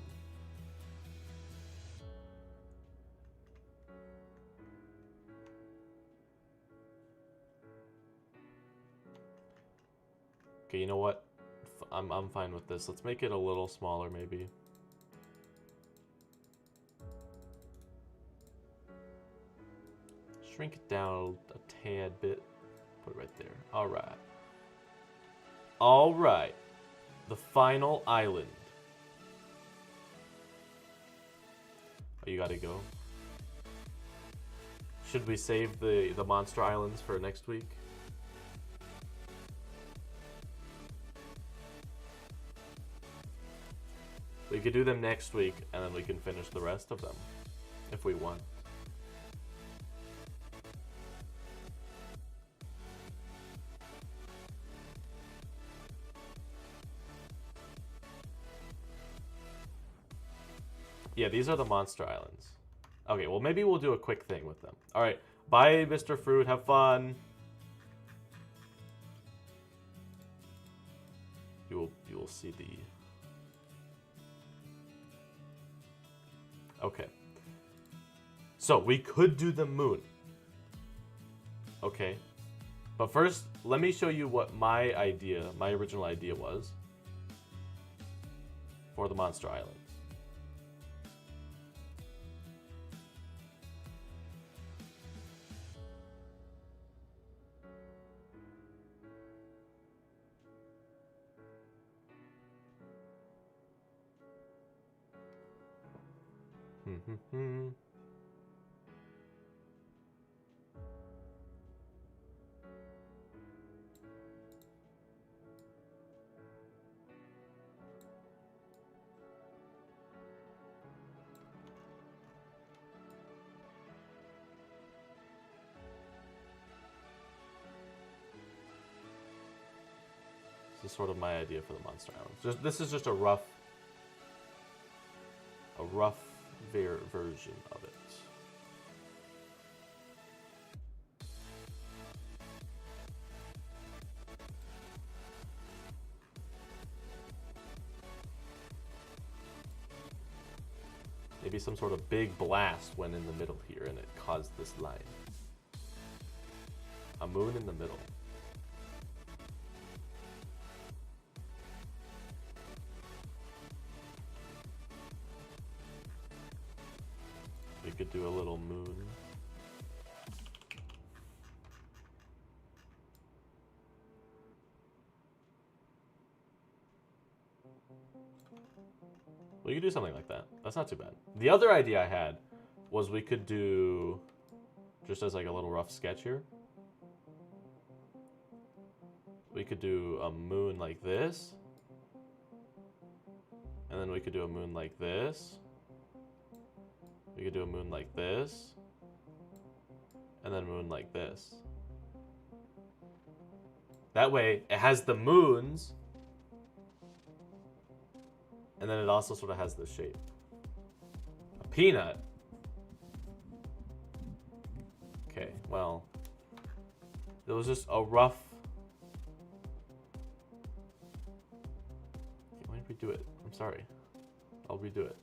Okay, you know what? I'm fine with this. Let's make it a little smaller, maybe. Shrink it down a tad bit. Put it right there. All right. All right. The final island. Oh, you gotta go. Should we save the Monster Islands for next week? We could do them next week, and then we can finish the rest of them, if we want. Yeah, these are the Monster Islands. Okay, well, maybe we'll do a quick thing with them. All right, bye, Mr. Fruit. Have fun. You will see the... Okay. So, we could do the moon. Okay. But first, let me show you what my original idea was for the Monster Islands. This is sort of my idea for the Monster Islands. This is just a rough version of it. Maybe some sort of big blast went in the middle here and it caused this line. A moon in the middle. We could do a little moon. We could do something like that. That's not too bad. The other idea I had was we could do, just as like a little rough sketch here, we could do a moon like this, and then we could do a moon like this. We could do a moon like this, and then a moon like this. That way, it has the moons, and then it also sort of has this shape. A peanut. Okay, well, it was just a rough... Why did we do it? I'm sorry. I'll redo it.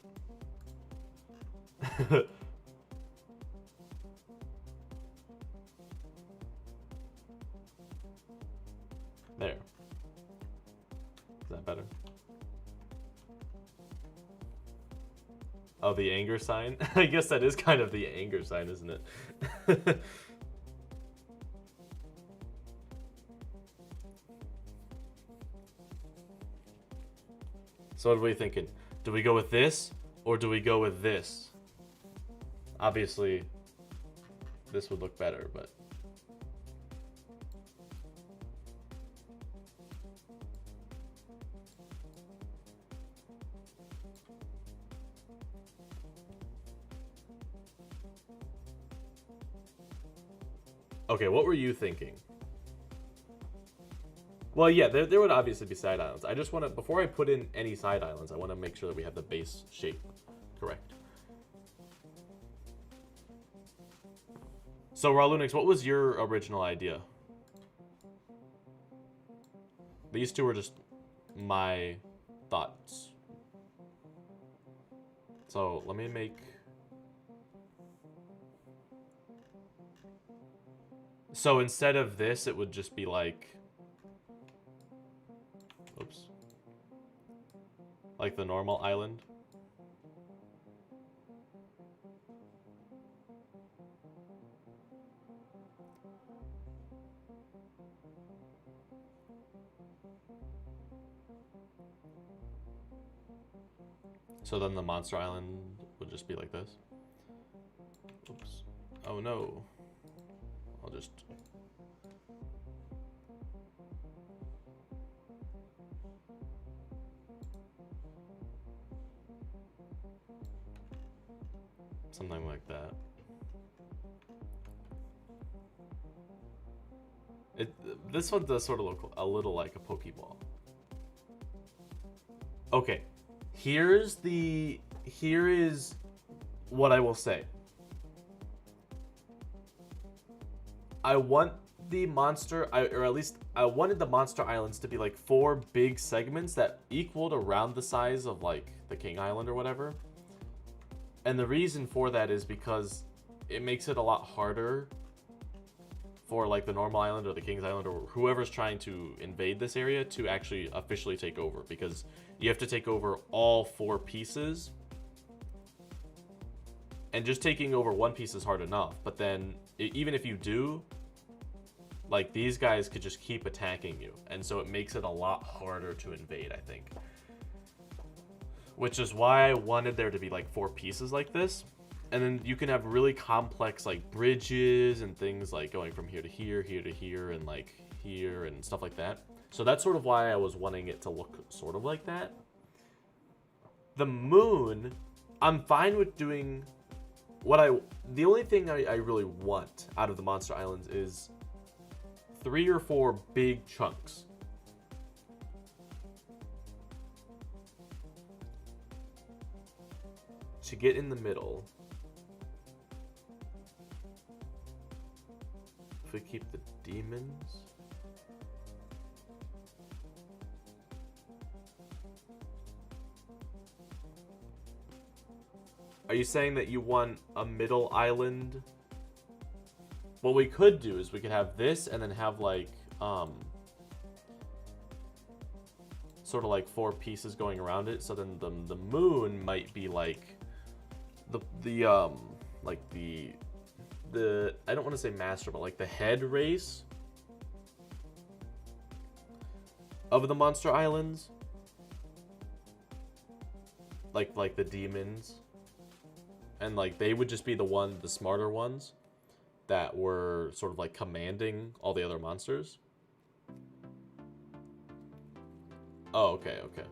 There. Is that better? Oh, the anger sign? I guess that is kind of the anger sign, isn't it? So what are we thinking? Do we go with this, or do we go with this? Obviously, this would look better, but... Okay, what were you thinking? Well, yeah, there would obviously be side islands. I just want to, before I put in any side islands, I want to make sure that we have the base shape correct. So, Ralunix, what was your original idea? These two were just my thoughts. So, let me make... So, instead of this, it would just be like... Oops. Like the normal island. So then the Monster Island would just be like this. Oops. Oh no. I'll just... something like that. This one does sort of look a little like a Pokeball. Okay, here is what I will say. I want the monster, or at least I wanted the monster islands to be like 4 big segments that equaled around the size of like the King Island or whatever. And the reason for that is because it makes it a lot harder for like the normal island or the King's Island or whoever's trying to invade this area to actually officially take over, because you have to take over all 4 pieces. And just taking over 1 piece is hard enough, but then even if you do, like, these guys could just keep attacking you, and so it makes it a lot harder to invade, I think. Which is why I wanted there to be like 4 pieces like this. And then you can have really complex like bridges and things like going from here to here, here to here, and like here and stuff like that. So that's sort of why I was wanting it to look sort of like that. The moon, I'm fine with doing the only thing I really want out of the Monster Islands is 3 or 4 big chunks. To get in the middle. If we keep the demons. Are you saying that you want a middle island? What we could do is we could have this and then have like sort of like 4 pieces going around it. So then the moon might be like the I don't want to say master, but like the head race of the Monster Islands, like the demons, and like they would just be the smarter ones that were sort of like commanding all the other monsters. Oh, okay, okay.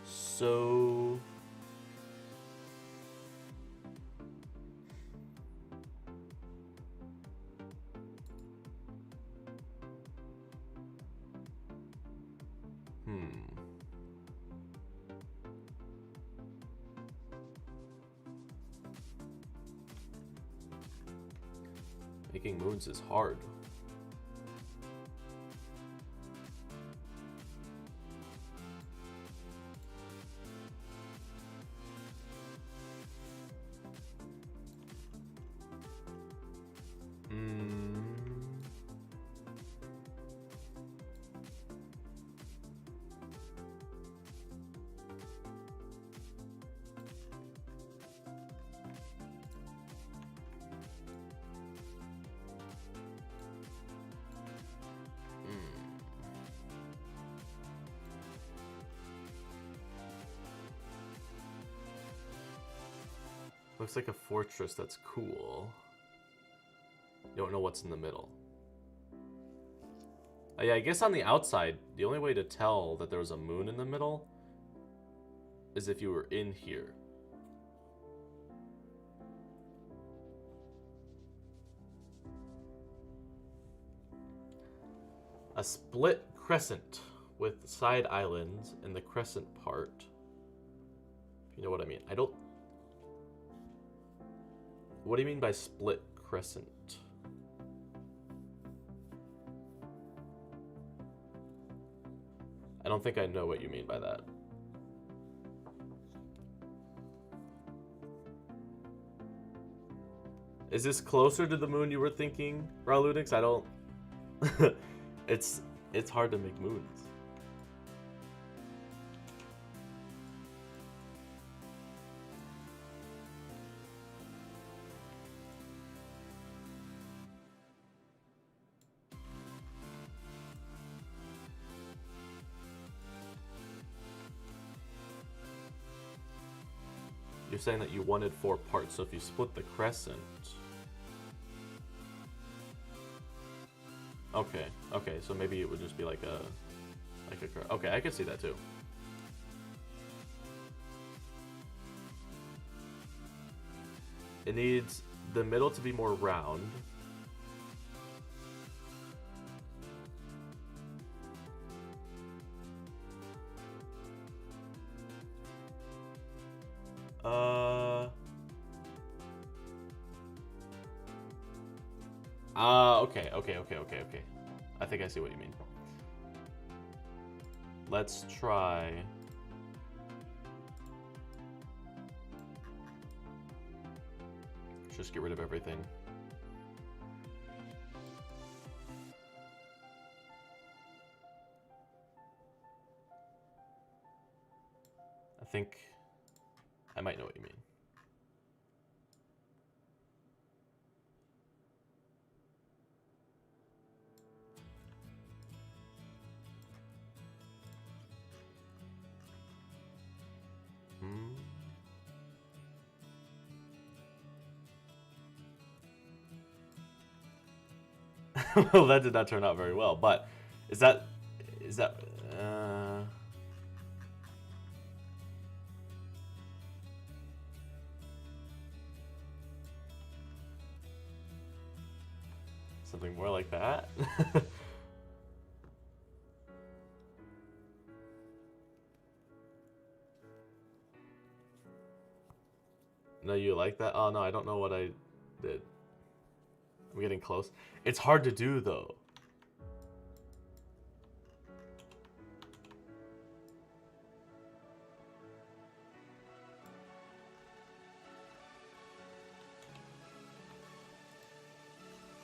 So making moons is hard. Looks like a fortress that's cool. You don't know what's in the middle. Yeah, I guess on the outside, the only way to tell that there was a moon in the middle is if you were in here. A split crescent with side islands in the crescent part. If you know what I mean. I don't... What do you mean by split crescent? I don't think I know what you mean by that. Is this closer to the moon you were thinking, Raludix? I don't... It's hard to make moons. saying that you wanted 4 parts, so if you split the crescent... Okay, okay, so maybe it would just be like a... Okay, I could see that too. It needs the middle to be more round. Okay. I think I see what you mean. Let's try... Let's just get rid of everything. I think I might know what you mean. Well, that did not turn out very well, but is that something more like that? No, you like that? Oh no, I don't know what I did. I'm getting close. It's hard to do though.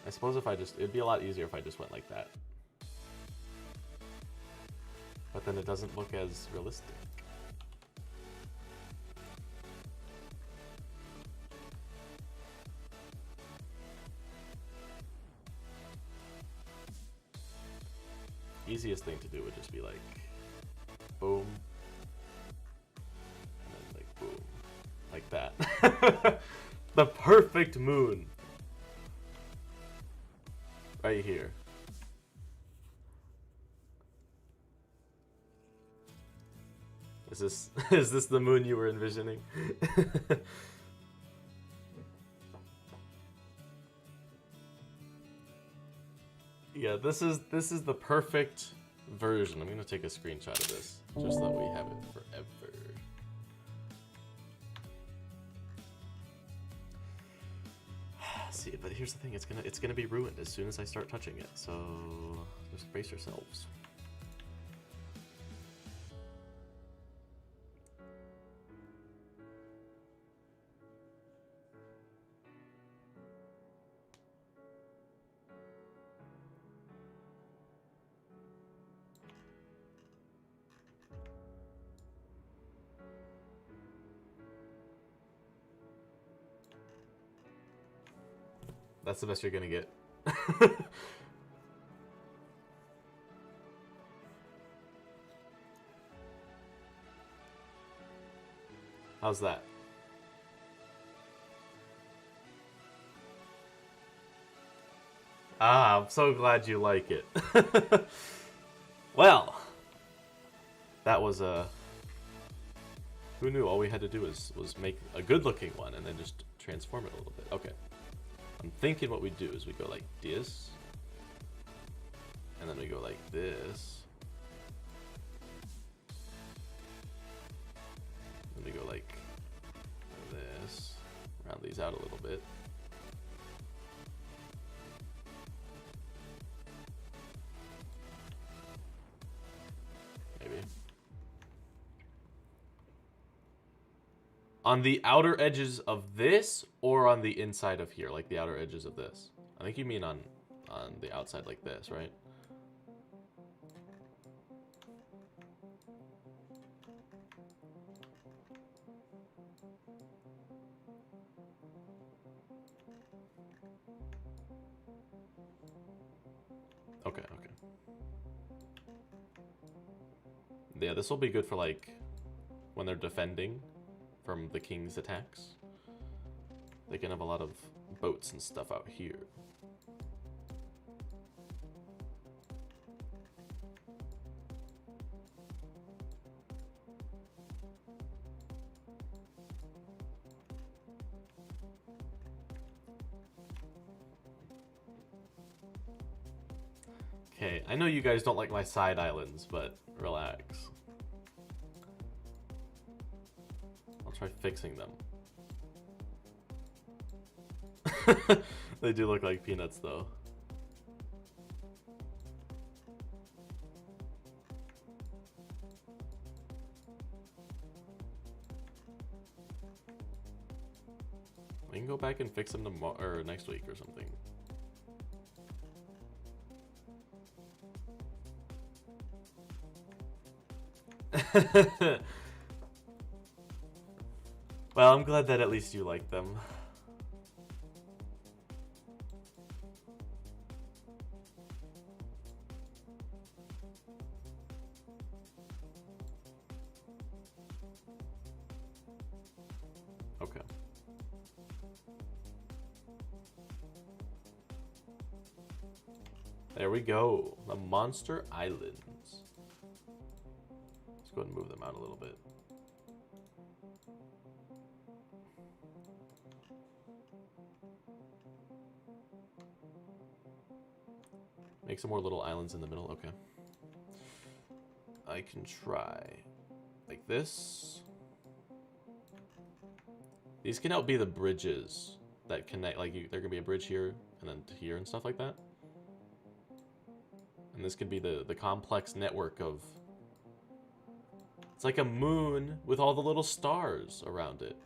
I suppose if I just, it'd be a lot easier if I just went like that. But then it doesn't look as realistic. Easiest thing to do would just be like, boom, and then like boom, like that. The perfect moon. Right here. Is this the moon you were envisioning? Yeah, this is the perfect version. I'm gonna take a screenshot of this just so that we have it forever. See, but here's the thing: it's gonna be ruined as soon as I start touching it. So just brace yourselves. That's the best you're gonna get. How's that? Ah, I'm so glad you like it. Well, that was a... Who knew all we had to do was make a good-looking one and then just transform it a little bit. Okay. I'm thinking what we do is we go like this, and then we go like this, and we go like this, round these out a little bit. Maybe. On the outer edges of this, or on the inside of here, like the outer edges of this? I think you mean on the outside like this, right? Okay, okay. Yeah, this will be good for like when they're defending from the king's attacks. They can have a lot of boats and stuff out here. Okay, I know you guys don't like my side islands, but relax. I'll try fixing them. They do look like peanuts, though. We can go back and fix them tomorrow or next week or something. Well, I'm glad that at least you like them. Okay. There we go. The Monster Islands. Let's go ahead and move them out a little bit. Make some more little islands in the middle. Okay. I can try like this. These can help be the bridges that connect. Like there can be a bridge here and then to here and stuff like that. And this could be the complex network of. It's like a moon with all the little stars around it.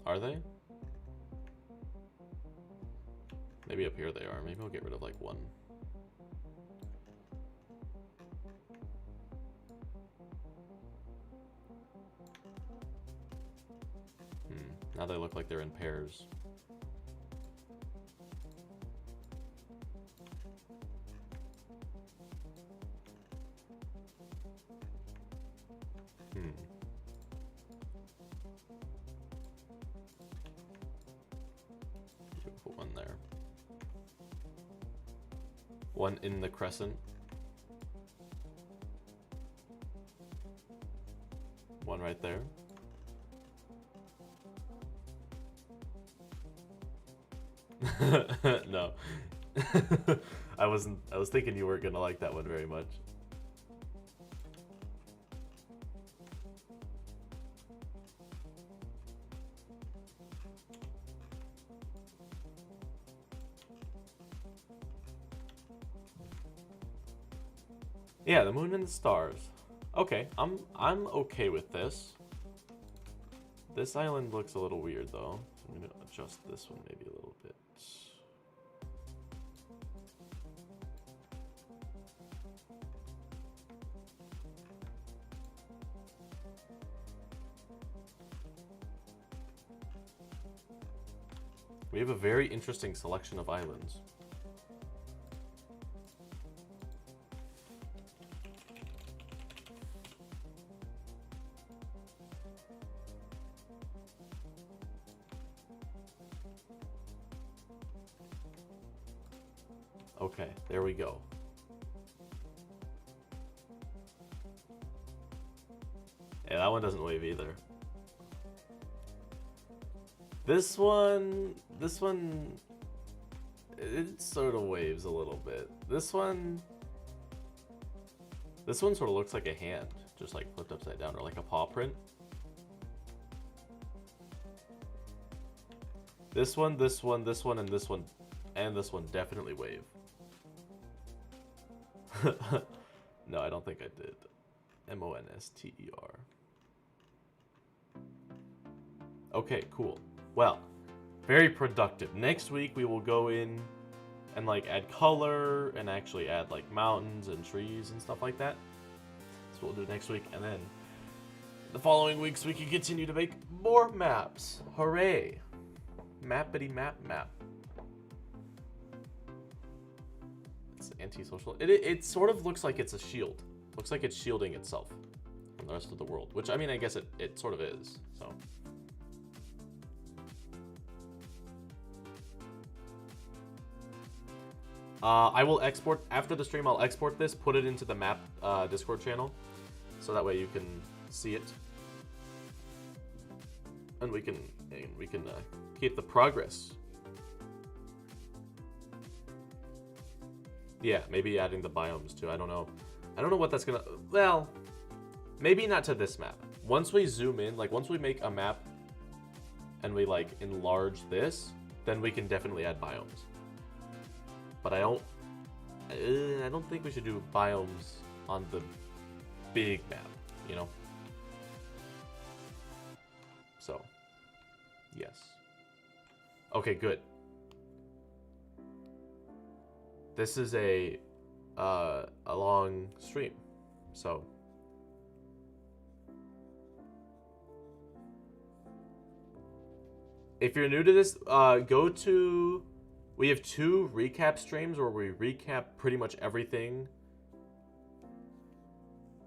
Are they? Maybe up here they are. Maybe I'll get rid of like one. Now they look like they're in pairs. Put one there. One in the crescent. One right there. No. I was thinking you weren't gonna like that one very much. Yeah, the moon and the stars. Okay, I'm okay with this. This island looks a little weird though. I'm gonna adjust this one maybe a little bit. We have a very interesting selection of islands. Okay, there we go. Yeah, that one doesn't wave either. This one, it sort of waves a little bit. This one sort of looks like a hand, just like flipped upside down, or like a paw print. This one, and this one definitely wave. No, I don't think I did. M-O-N-S-T-E-R. Okay, cool. Well, very productive. Next week we will go in and like add color and actually add like mountains and trees and stuff like that. That's what we'll do next week. And then the following weeks we can continue to make more maps. Hooray! Mappity map. It's antisocial. It sort of looks like it's a shield. Looks like it's shielding itself from the rest of the world, which, I mean, I guess it sort of is, so. I will export, after the stream, I'll export this, put it into the map Discord channel, so that way you can see it. And we can keep the progress. Yeah, maybe adding the biomes too. I don't know what that's gonna. Well, maybe not to this map. Once we zoom in, like once we make a map, and we like enlarge this, then we can definitely add biomes. But I don't think we should do biomes on the big map, you know. So, yes. Okay, good. This is a long stream, so. If you're new to this, go to. We have 2 recap streams where we recap pretty much everything.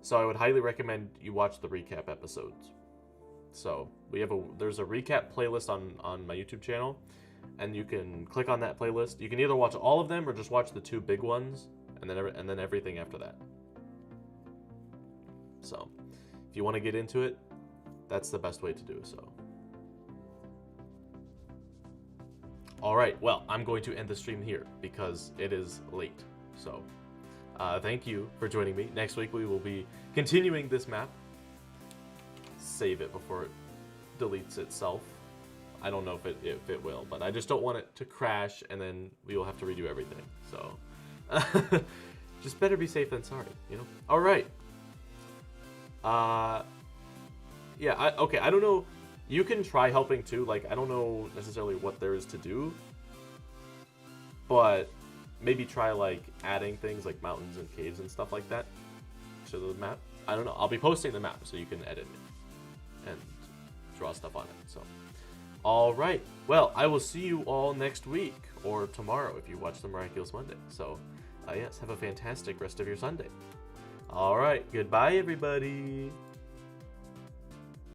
So I would highly recommend you watch the recap episodes. So we have there's a recap playlist on my YouTube channel, and you can click on that playlist. You can either watch all of them or just watch the 2 big ones, and then everything after that. So if you want to get into it, that's the best way to do so. All right, well, I'm going to end the stream here because it is late. So, thank you for joining me. Next week we will be continuing this map. Save it before it deletes itself. I don't know if it will, but I just don't want it to crash and then we will have to redo everything. So, just better be safe than sorry, you know? All right. Yeah, okay, I don't know. You can try helping too, like, I don't know necessarily what there is to do, but maybe try, like, adding things like mountains and caves and stuff like that to the map. I don't know, I'll be posting the map so you can edit it and draw stuff on it, so. Alright, well, I will see you all next week, or tomorrow if you watch the Miraculous Monday. So, yes, have a fantastic rest of your Sunday. Alright, goodbye everybody!